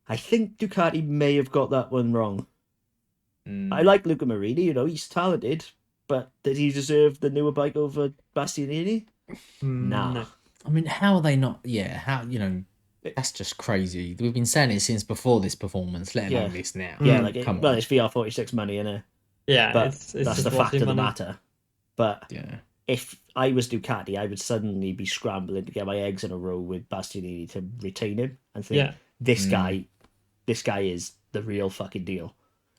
I think Ducati may have got that one wrong. Mm. I like Luca Marini, you know, he's talented, but did he deserve the newer bike over Bastianini? Nah. No. I mean, how are they not? Yeah, how that's just crazy. We've been saying it since before this performance, let alone Yeah. this now. Yeah, Mm, like, come well, on. it's VR46 money, innit? Yeah, But it's that's just the fact of watching the money. matter. But Yeah. if I was Ducati, I would suddenly be scrambling to get my eggs in a row with Bastianini to retain him and think, Yeah. this guy is the real fucking deal.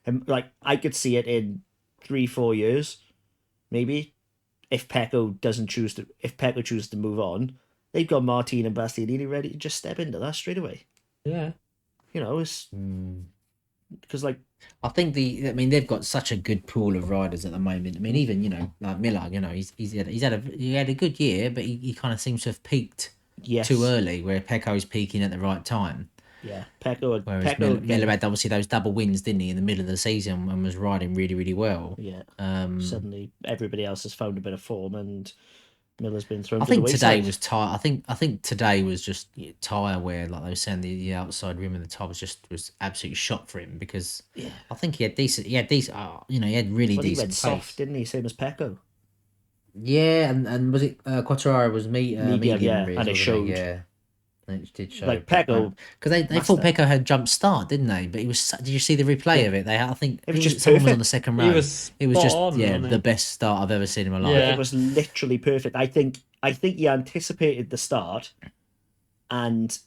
And like, I could see it in 3-4 years, maybe, if Pecco chooses to move on, they've got Martin and Bastianini ready to just step into that straight away. Yeah. You know, it's because like, I think they've got such a good pool of riders at the moment. I mean, even like Miller, he had a good year, but he kind of seems to have peaked yes, too early, where Pecco is peaking at the right time. yeah, Pecco, Whereas Miller had obviously those double wins, didn't he, in the middle of the season and was riding really, really well. yeah. Suddenly, Everybody else has found a bit of form, and Miller's been thrown. I to the think today wayside. was tire. I think today was just tire wear, like they were saying, the outside rim of the tire was absolutely shot for him because I think he had decent. He had really Well, he decent went pace. soft, didn't he? Same as Pecco. Yeah, and was it Quattararo was medium yeah, rears, and it wasn't showed. Yeah, it did show. Like Pecco, because they thought Pecco had jump start, didn't they? But he was. Did you see the replay of it? I think It was just someone was on perfect. the second He row. was It was spot just on, wasn't he? the best start I've ever seen in my life. Yeah. it was literally perfect. I think he anticipated the start, and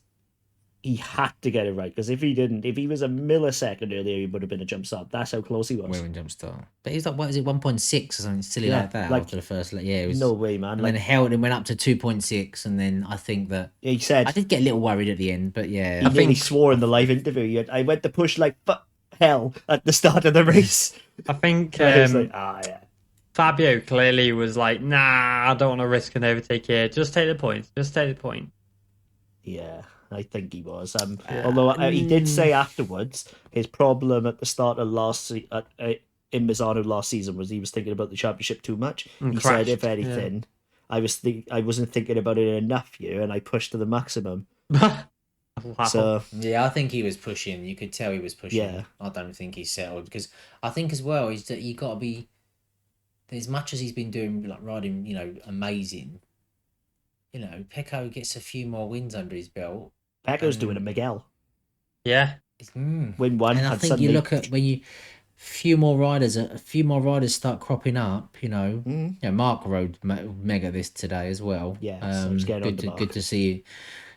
he had to get it right because if he didn't, if he was a millisecond earlier, he would have been a jump start. That's how close he was. Wearing jump start, but he's like, what is it, 1.6 or something silly Yeah, like that like, after the first. It was No way, man. and Like then held and went up to 2.6, and then I think that he said, I did get a little worried at the end, but yeah, he nearly swore in the live interview. I went to push like hell at the start of the race. I think I was like, yeah. Fabio clearly was like, nah, I don't want to risk an overtake here. Just take the points. Just take the point. Yeah, I think he was. Although he did say afterwards, his problem at the start of in Misano last season was he was thinking about the championship too much. And He crashed, said, if anything, I wasn't thinking about it enough here, and I pushed to the maximum. Wow. So Yeah, I think he was pushing. You could tell he was pushing. Yeah. I don't think he's settled because I think as well is that you got to be as much as he's been doing like riding, amazing. Pecco gets a few more wins under his belt. Pecco's doing a Miguel. Yeah. Win one, And I think suddenly... you look at when a few more riders start cropping up. Mark rode mega this today as well. Yeah, so he's getting on the mark.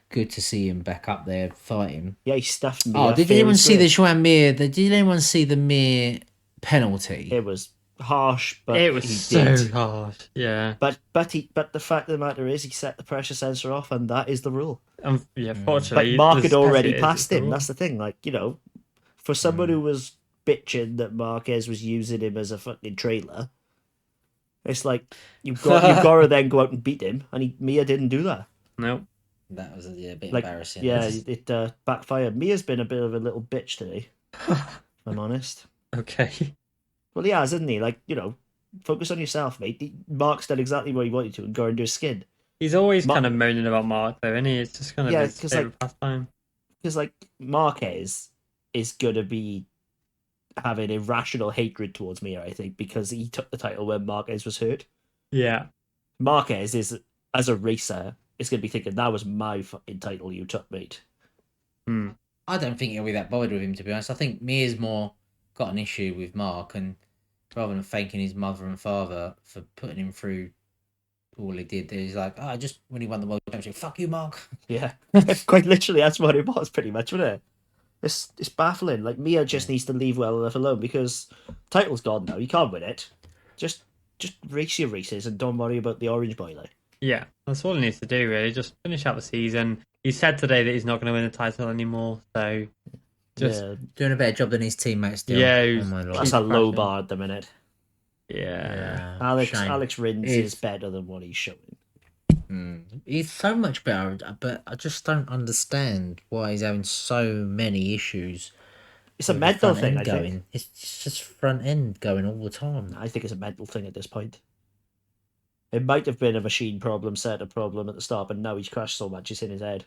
Good to see him back up there fighting. Yeah, he stuffed me. Oh, did anyone see the Joan Mir? Did anyone see the Mir penalty? It was harsh, but it was so harsh. Yeah. But the fact of the matter is, he set the pressure sensor off, and that is the rule. Yeah, fortunately, but Mark had already passed him. That's the thing. Like, for someone who was bitching that Marquez was using him as a fucking trailer, it's like you've got to then go out and beat him, and Mia didn't do that. Nope. That was a bit embarrassing. Yeah, it backfired. Mia's been a bit of a little bitch today, if I'm honest. Okay. Well, he has, hasn't he? Like, focus on yourself, mate. Mark's done exactly what he wanted to and got into his skin. He's always kind of moaning about Mark, though, isn't he? It's just kind of his favorite pastime. Because, Marquez is going to be having irrational hatred towards Mia, I think, because he took the title when Marquez was hurt. Yeah. Marquez is, as a racer, is going to be thinking, that was my fucking title you took, mate. I don't think he'll be that bothered with him, to be honest. I think Mia's more got an issue with Mark, and rather than thanking his mother and father for putting him through all he did, he's like, just when he won the World Championship, fuck you, Mark. Yeah. Quite literally, that's what it was, pretty much, wasn't it? It's baffling. Like, Mia just needs to leave well enough alone, because title's gone now. You can't win it. Just race your races and don't worry about the orange boiler. Yeah, that's all he needs to do, really. Just finish out the season. He said today that he's not going to win the title anymore, so just doing a better job than his teammates do. Yeah, that's a low bar at the minute. Yeah. Alex Rins is better than what he's showing. He's so much better, but I just don't understand why he's having so many issues. It's a mental thing, I think. It's just front end going all the time. I think it's a mental thing at this point. It might have been a machine problem, setup problem at the start, but now he's crashed so much it's in his head.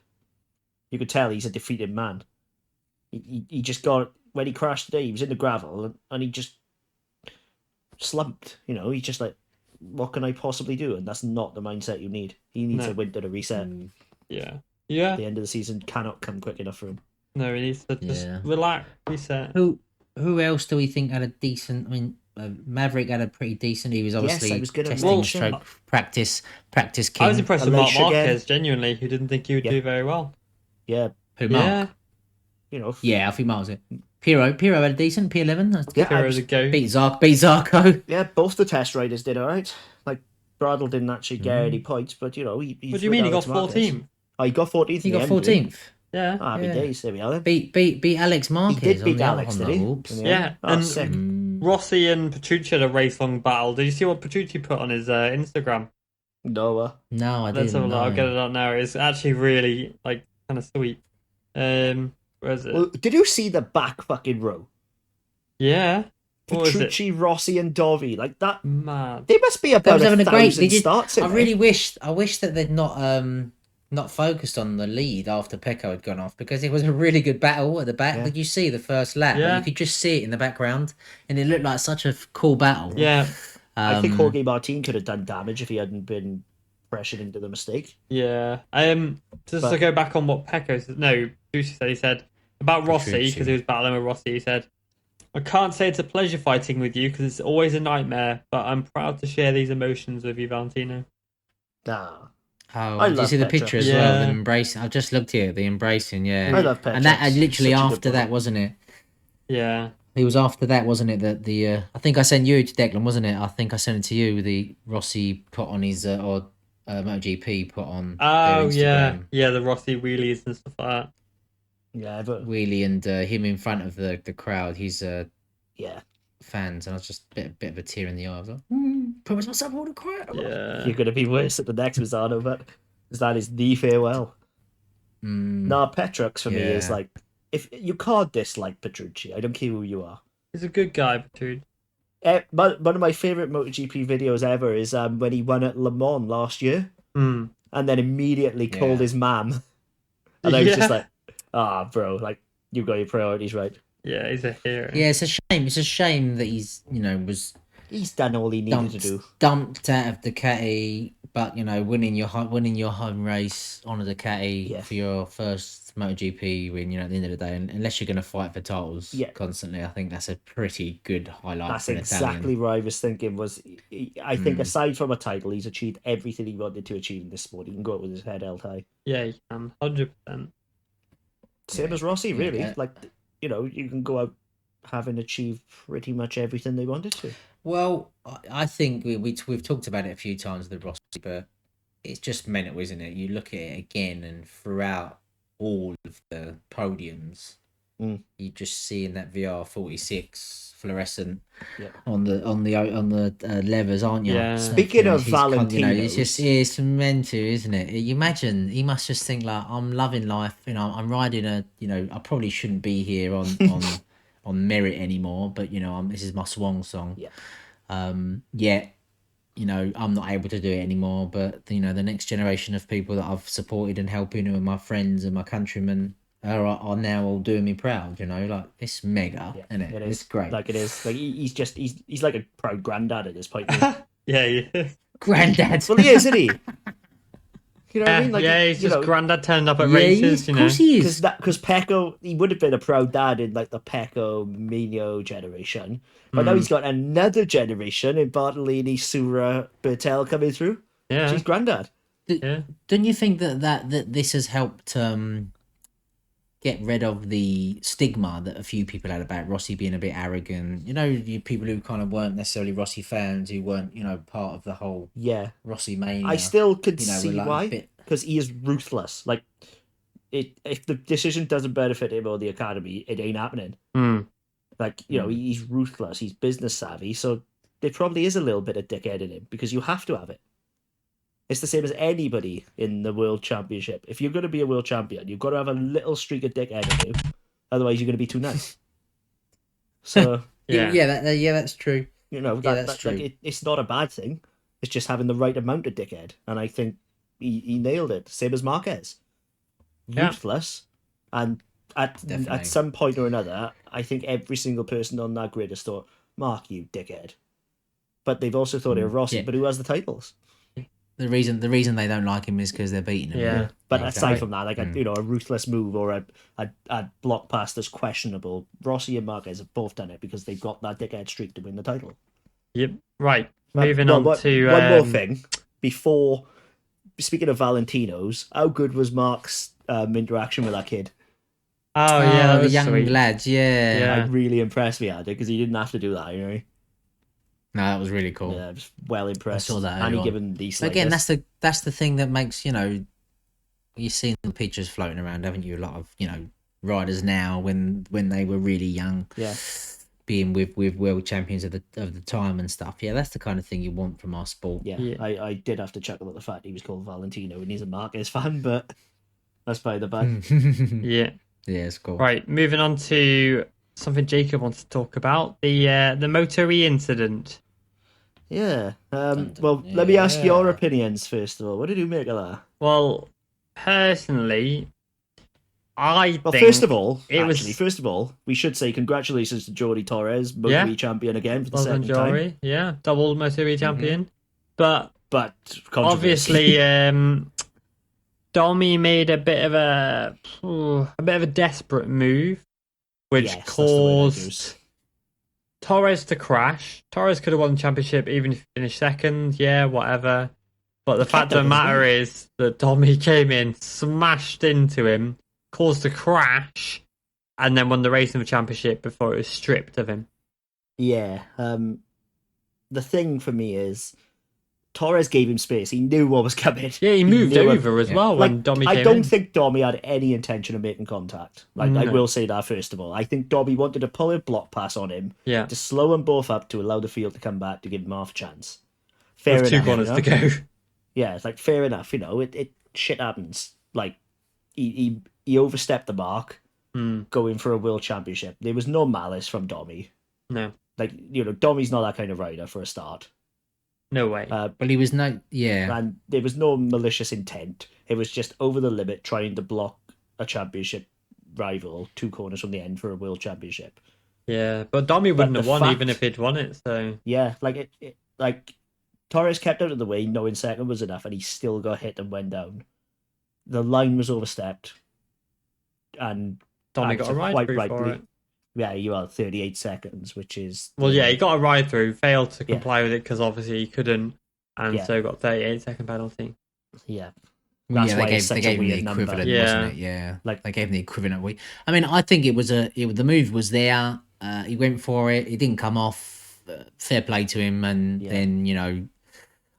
You could tell he's a defeated man. He just got... When he crashed today, he was in the gravel, and he just slumped. He's just like, what can I possibly do? And that's not the mindset you need. He needs a winter to reset. Yeah. The end of the season cannot come quick enough for him. No, he needs to just relax, reset. Who else do we think had a decent... I mean, Maverick had a pretty decent... He was obviously testing stroke practice king. I was impressed with Mark Marquez, genuinely, who didn't think he would do very well. Yeah. Who, Mark? Yeah. I think Mark was it. Piro had a decent P11. That's good. Piro's a go. Beat Zarco. Yeah, both the test riders did alright. Like, Bradle didn't actually get any points, but, he what do you mean he got 14th? Oh, he got 14th. He got 14th. Yeah. Happy days, there we are then. Beat Alex Marquez. He did beat Alex, did he? Yeah. Oh, sick. Rossi and Petrucci had a race-long battle. Did you see what Petrucci put on his Instagram? No, I didn't. Let's have a look. I'll get it on now. It's actually really, kind of sweet. Where is it? Well, did you see the back fucking row? Yeah. Petrucci, Rossi, and Dovi, like that. Mad. They must be about 1,000 starts. I wish that they'd not focused on the lead after Pecco had gone off, because it was a really good battle at the back. Did you see the first lap? Yeah. You could just see it in the background, and it looked like such a cool battle. Yeah. I think Jorge Martin could have done damage if he hadn't been pressured into the mistake. Yeah. To go back on what Pecco said. No, Petrucci said. He said about Rossi, because he was battling with Rossi. He said, I can't say it's a pleasure fighting with you because it's always a nightmare, but I'm proud to share these emotions with you, Valentino. Did you see the picture as well? The embracing. I've just looked here. The embracing, yeah. I love Petra. And that literally after that, wasn't it? Yeah. It was after that, wasn't it? That the I think I sent you to Declan, wasn't it? I think I sent it to you. The Rossi put on his MotoGP put on. Oh yeah, the Rossi wheelies and stuff like that. Yeah, but wheelie and him in front of the crowd. He's fans, and I was just a bit of a tear in the eye. I was like, promise myself all the crowd. Yeah, you're gonna be worse at the next Misano, but that is the farewell. Petrux for me is like, if you can't dislike Petrucci, I don't care who you are. He's a good guy, Petrucci. One of my favourite MotoGP videos ever is when he won at Le Mans last year, and then immediately called his mum, and I was just like, bro, like you got your priorities right. Yeah, he's a hero. Yeah, it's a shame. It's a shame that he's He's done all he needed to do. dumped out of Ducati, but winning your home race on a Ducati for your first MotoGP win. At the end of the day, and unless you're going to fight for titles constantly, I think that's a pretty good highlight. That's for an exactly Italian. what I was thinking. I think aside from a title, he's achieved everything he wanted to achieve in this sport. He can go out with his head held high. Yeah, he can, 100%. Same as Rossi, really. Yeah. Like, you can go out having achieved pretty much everything they wanted to. Well, I think we've talked about it a few times with Rossi, but it's just mental, isn't it? You look at it again, and throughout all of the podiums, you just seeing that VR46 fluorescent on the levers, aren't you? Yeah. Speaking of Valentino, it's meant to, isn't it? You imagine he must just think like, I'm loving life. I'm riding I probably shouldn't be here on merit anymore, but this is my swan song. Yeah. I'm not able to do it anymore, but the next generation of people that I've supported and helping, who are my friends and my countrymen, are now all doing me proud. Like, it's mega, isn't it? It's great. Like, it is. Like, he's like a proud granddad at this point. Yeah. Granddad. Well, he is, isn't he? You know what I mean? Like, he's just granddad turned up at races, Of course he is. Because Pecco, he would have been a proud dad in like the Pecco Mino generation, but now he's got another generation in Bartolini, Sura, Bertel coming through. Yeah, she's granddad. Don't you think that this has helped get rid of the stigma that a few people had about Rossi being a bit arrogant? You people who kind of weren't necessarily Rossi fans, who weren't part of the whole Rossi mania. I still could see like why, because he is ruthless. Like, if the decision doesn't benefit him or the academy, it ain't happening. Like, he's ruthless. He's business savvy, so there probably is a little bit of dickhead in him, because you have to have it. It's the same as anybody in the World Championship. If you're going to be a world champion, you've got to have a little streak of dickhead in you. Otherwise, you're going to be too nice. So that's true. That's true. Like, it's not a bad thing. It's just having the right amount of dickhead, and I think he nailed it. Same as Marquez, ruthless, and at some point or another, I think every single person on that grid has thought, "Mark, you dickhead," but they've also thought of Rossi. But who has the titles? The reason they don't like him is because they're beating him. Yeah. But aside from that, like a ruthless move or a block pass that's questionable, Rossi and Marquez have both done it because they've got that dickhead streak to win the title. Yep. Right. Moving on to one more thing before. Speaking of Valentinos, how good was Mark's interaction with that kid? Oh yeah, that the was young sweet. lads. Yeah. That really impressed me, because he didn't have to do that. No, that was really cool. Yeah, I was well impressed. I saw that. And he given these. Again, that's the thing that makes you've seen the pictures floating around, haven't you? A lot of riders now when they were really young, being with world champions of the time and stuff. Yeah, that's the kind of thing you want from our sport. Yeah. I did have to chuckle at the fact he was called Valentino and he's a Marquez fan, but that's by the by. Yeah, it's cool. Right, moving on to something Jacob wants to talk about, the Moto E incident. Yeah. Let me ask your opinions first of all. What did you make of that? Well, personally, I think... First of all, we should say congratulations to Jordi Torres, Moto E champion again for the second time. Yeah, double Moto E champion. But obviously, Domi made a bit of a desperate move, which caused Torres to crash. Torres could have won the championship even if he finished second. Yeah, whatever. But the fact of the matter is that Domi came in, smashed into him, caused a crash, and then won the race in the championship before it was stripped of him. Yeah. The thing for me is Torres gave him space. He knew what was coming. Yeah, he moved over as well when Domi came in. I don't think Domi had any intention of making contact. I will say that first of all. I think Domi wanted to pull a block pass on him to slow them both up to allow the field to come back to give him half a chance. Fair enough. 2 corners to go. Yeah, it's like fair enough. It shit happens. Like he overstepped the mark going for a world championship. There was no malice from Domi. No. Like, Domi's not that kind of rider for a start. No way. But he was and there was no malicious intent. It was just over the limit, trying to block a championship rival 2 corners from the end for a world championship. Yeah, but Domi wouldn't the have won fact- even if he'd won it. So Yeah, like Torres kept out of the way, knowing second was enough, and he still got hit and went down. The line was overstepped, and Domi Alex got a ride quite through for rightly- it. Yeah, you are 38 seconds, which is Well, yeah, he got a ride through, failed to Yeah. comply with it because obviously he couldn't, and Yeah. so got 38-second penalty. yeah. Well, That's yeah, why they it's such gave a him the weird number. equivalent, Yeah. wasn't it? Yeah, Like- they gave him the equivalent. I mean, I think the move was there. He went for it. It didn't come off. Fair play to him. And Yeah. then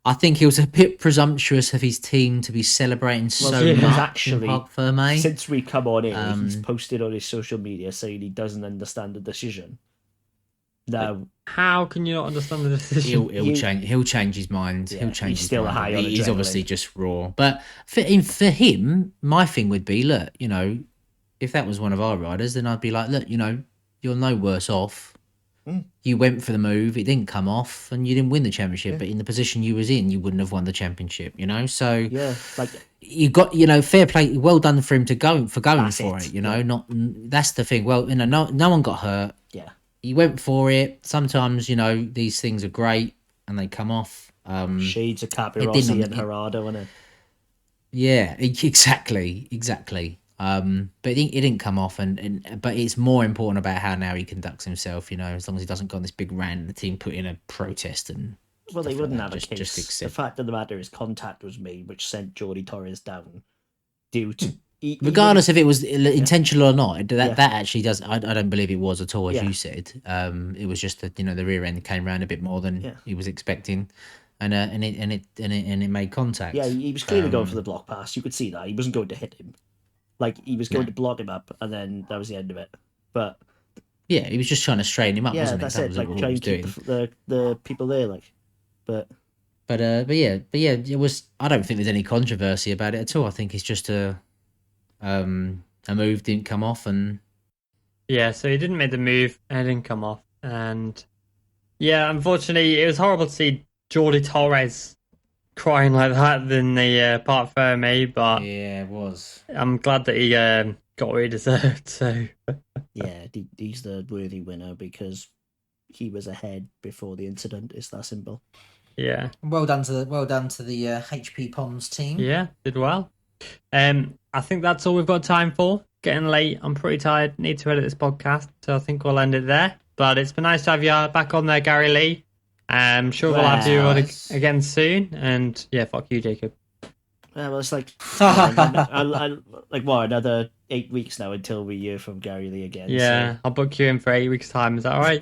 I think he was a bit presumptuous of his team to be celebrating so yeah. much Actually, in Parc Ferme. Since we come on in, he's Um, posted on his social media saying he doesn't understand the decision. Now, How can you not understand the decision? He'll change his mind. Yeah, He'll change he's his still mind. high on He's adrenaline. obviously just raw. But for him, my thing would be, look, if that was one of our riders, then I'd be like, look, you're no worse off. You went for the move, it didn't come off, and you didn't win the championship. But in the position you was in, you wouldn't have won the championship. So yeah, like you got fair play. Well done for him for going That's for it, it. yeah. Not that's the thing. Well, no one got hurt. yeah, He went for it. Sometimes these things are great and they come off. shades of it Capirossi didn't- and Gerardo, innit? Yeah, exactly. But it didn't come off, but it's more important about how now he conducts himself. As long as he doesn't go on this big rant, the team put in a protest and Well, they stuff like wouldn't that. have a Just case. fix The it. fact of the matter is, contact was made, which sent Jordi Torres down. Due to Regardless if it was intentional or not, that Yeah. that actually does. I don't believe it was at all, as Yeah. you said. It was just that the rear end came round a bit more than Yeah. he was expecting, and it made contact. Yeah, he was clearly going for the block pass. You could see that he wasn't going to hit him. Like he was going to block him up, and then that was the end of it. But Yeah, he was just trying to straighten him up, yeah, wasn't that's it? That it. was Like all he try was and keep doing. the people there. Like, but But yeah, it was. I don't think there's any controversy about it at all. I think it's just a move didn't come off, and Yeah, so he didn't make the move and it didn't come off. And yeah, unfortunately, it was horrible to see Jordi Torres crying like that in the Parc Ferme, but yeah, it was. I'm glad that he got what he deserved. So yeah, he's the worthy winner because he was ahead before the incident. It's that simple. yeah, Well done to the HP Poms team. yeah, did well. I think that's all we've got time for. Getting late, I'm pretty tired. Need to edit this podcast, so I think we'll end it there. But it's been nice to have you back on there, Gary Lee. I'm sure we'll have you on Nice. again soon. And yeah, fuck you, Jacob. Yeah, well, it's like another 8 weeks now until we hear from Gary Lee again. Yeah, so- I'll book you in for 8 weeks' time. Is that all right?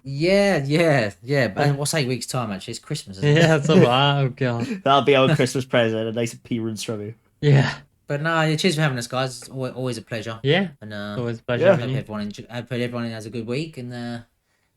Yeah. But what's 8 weeks' time? Actually, it's Christmas. Isn't it? Yeah, that's all right. Oh god. That'll be our Christmas present. A nice appearance from you. Yeah, But no, cheers for having us, guys. It's always a pleasure. yeah. And Always a pleasure Yeah. having hope you. everyone has a good week, and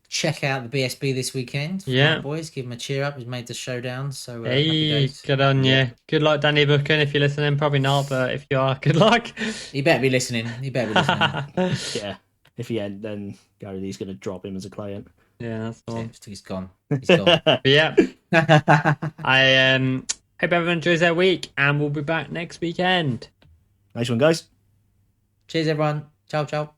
check out the BSB this weekend. For Yeah. my boys, give them a cheer up. He's made the showdown, so happy Hey, days. good on you. Yeah. Good luck, Danny Buchan. If you're listening, probably not, but if you are, good luck. He better be listening. yeah, Yeah. If he ain't, then Gary Lee's going to drop him as a client. that's the one. He's gone. He's gone. But yeah, I hope everyone enjoys their week, and we'll be back next weekend. Nice one, guys. Cheers, everyone. Ciao, ciao.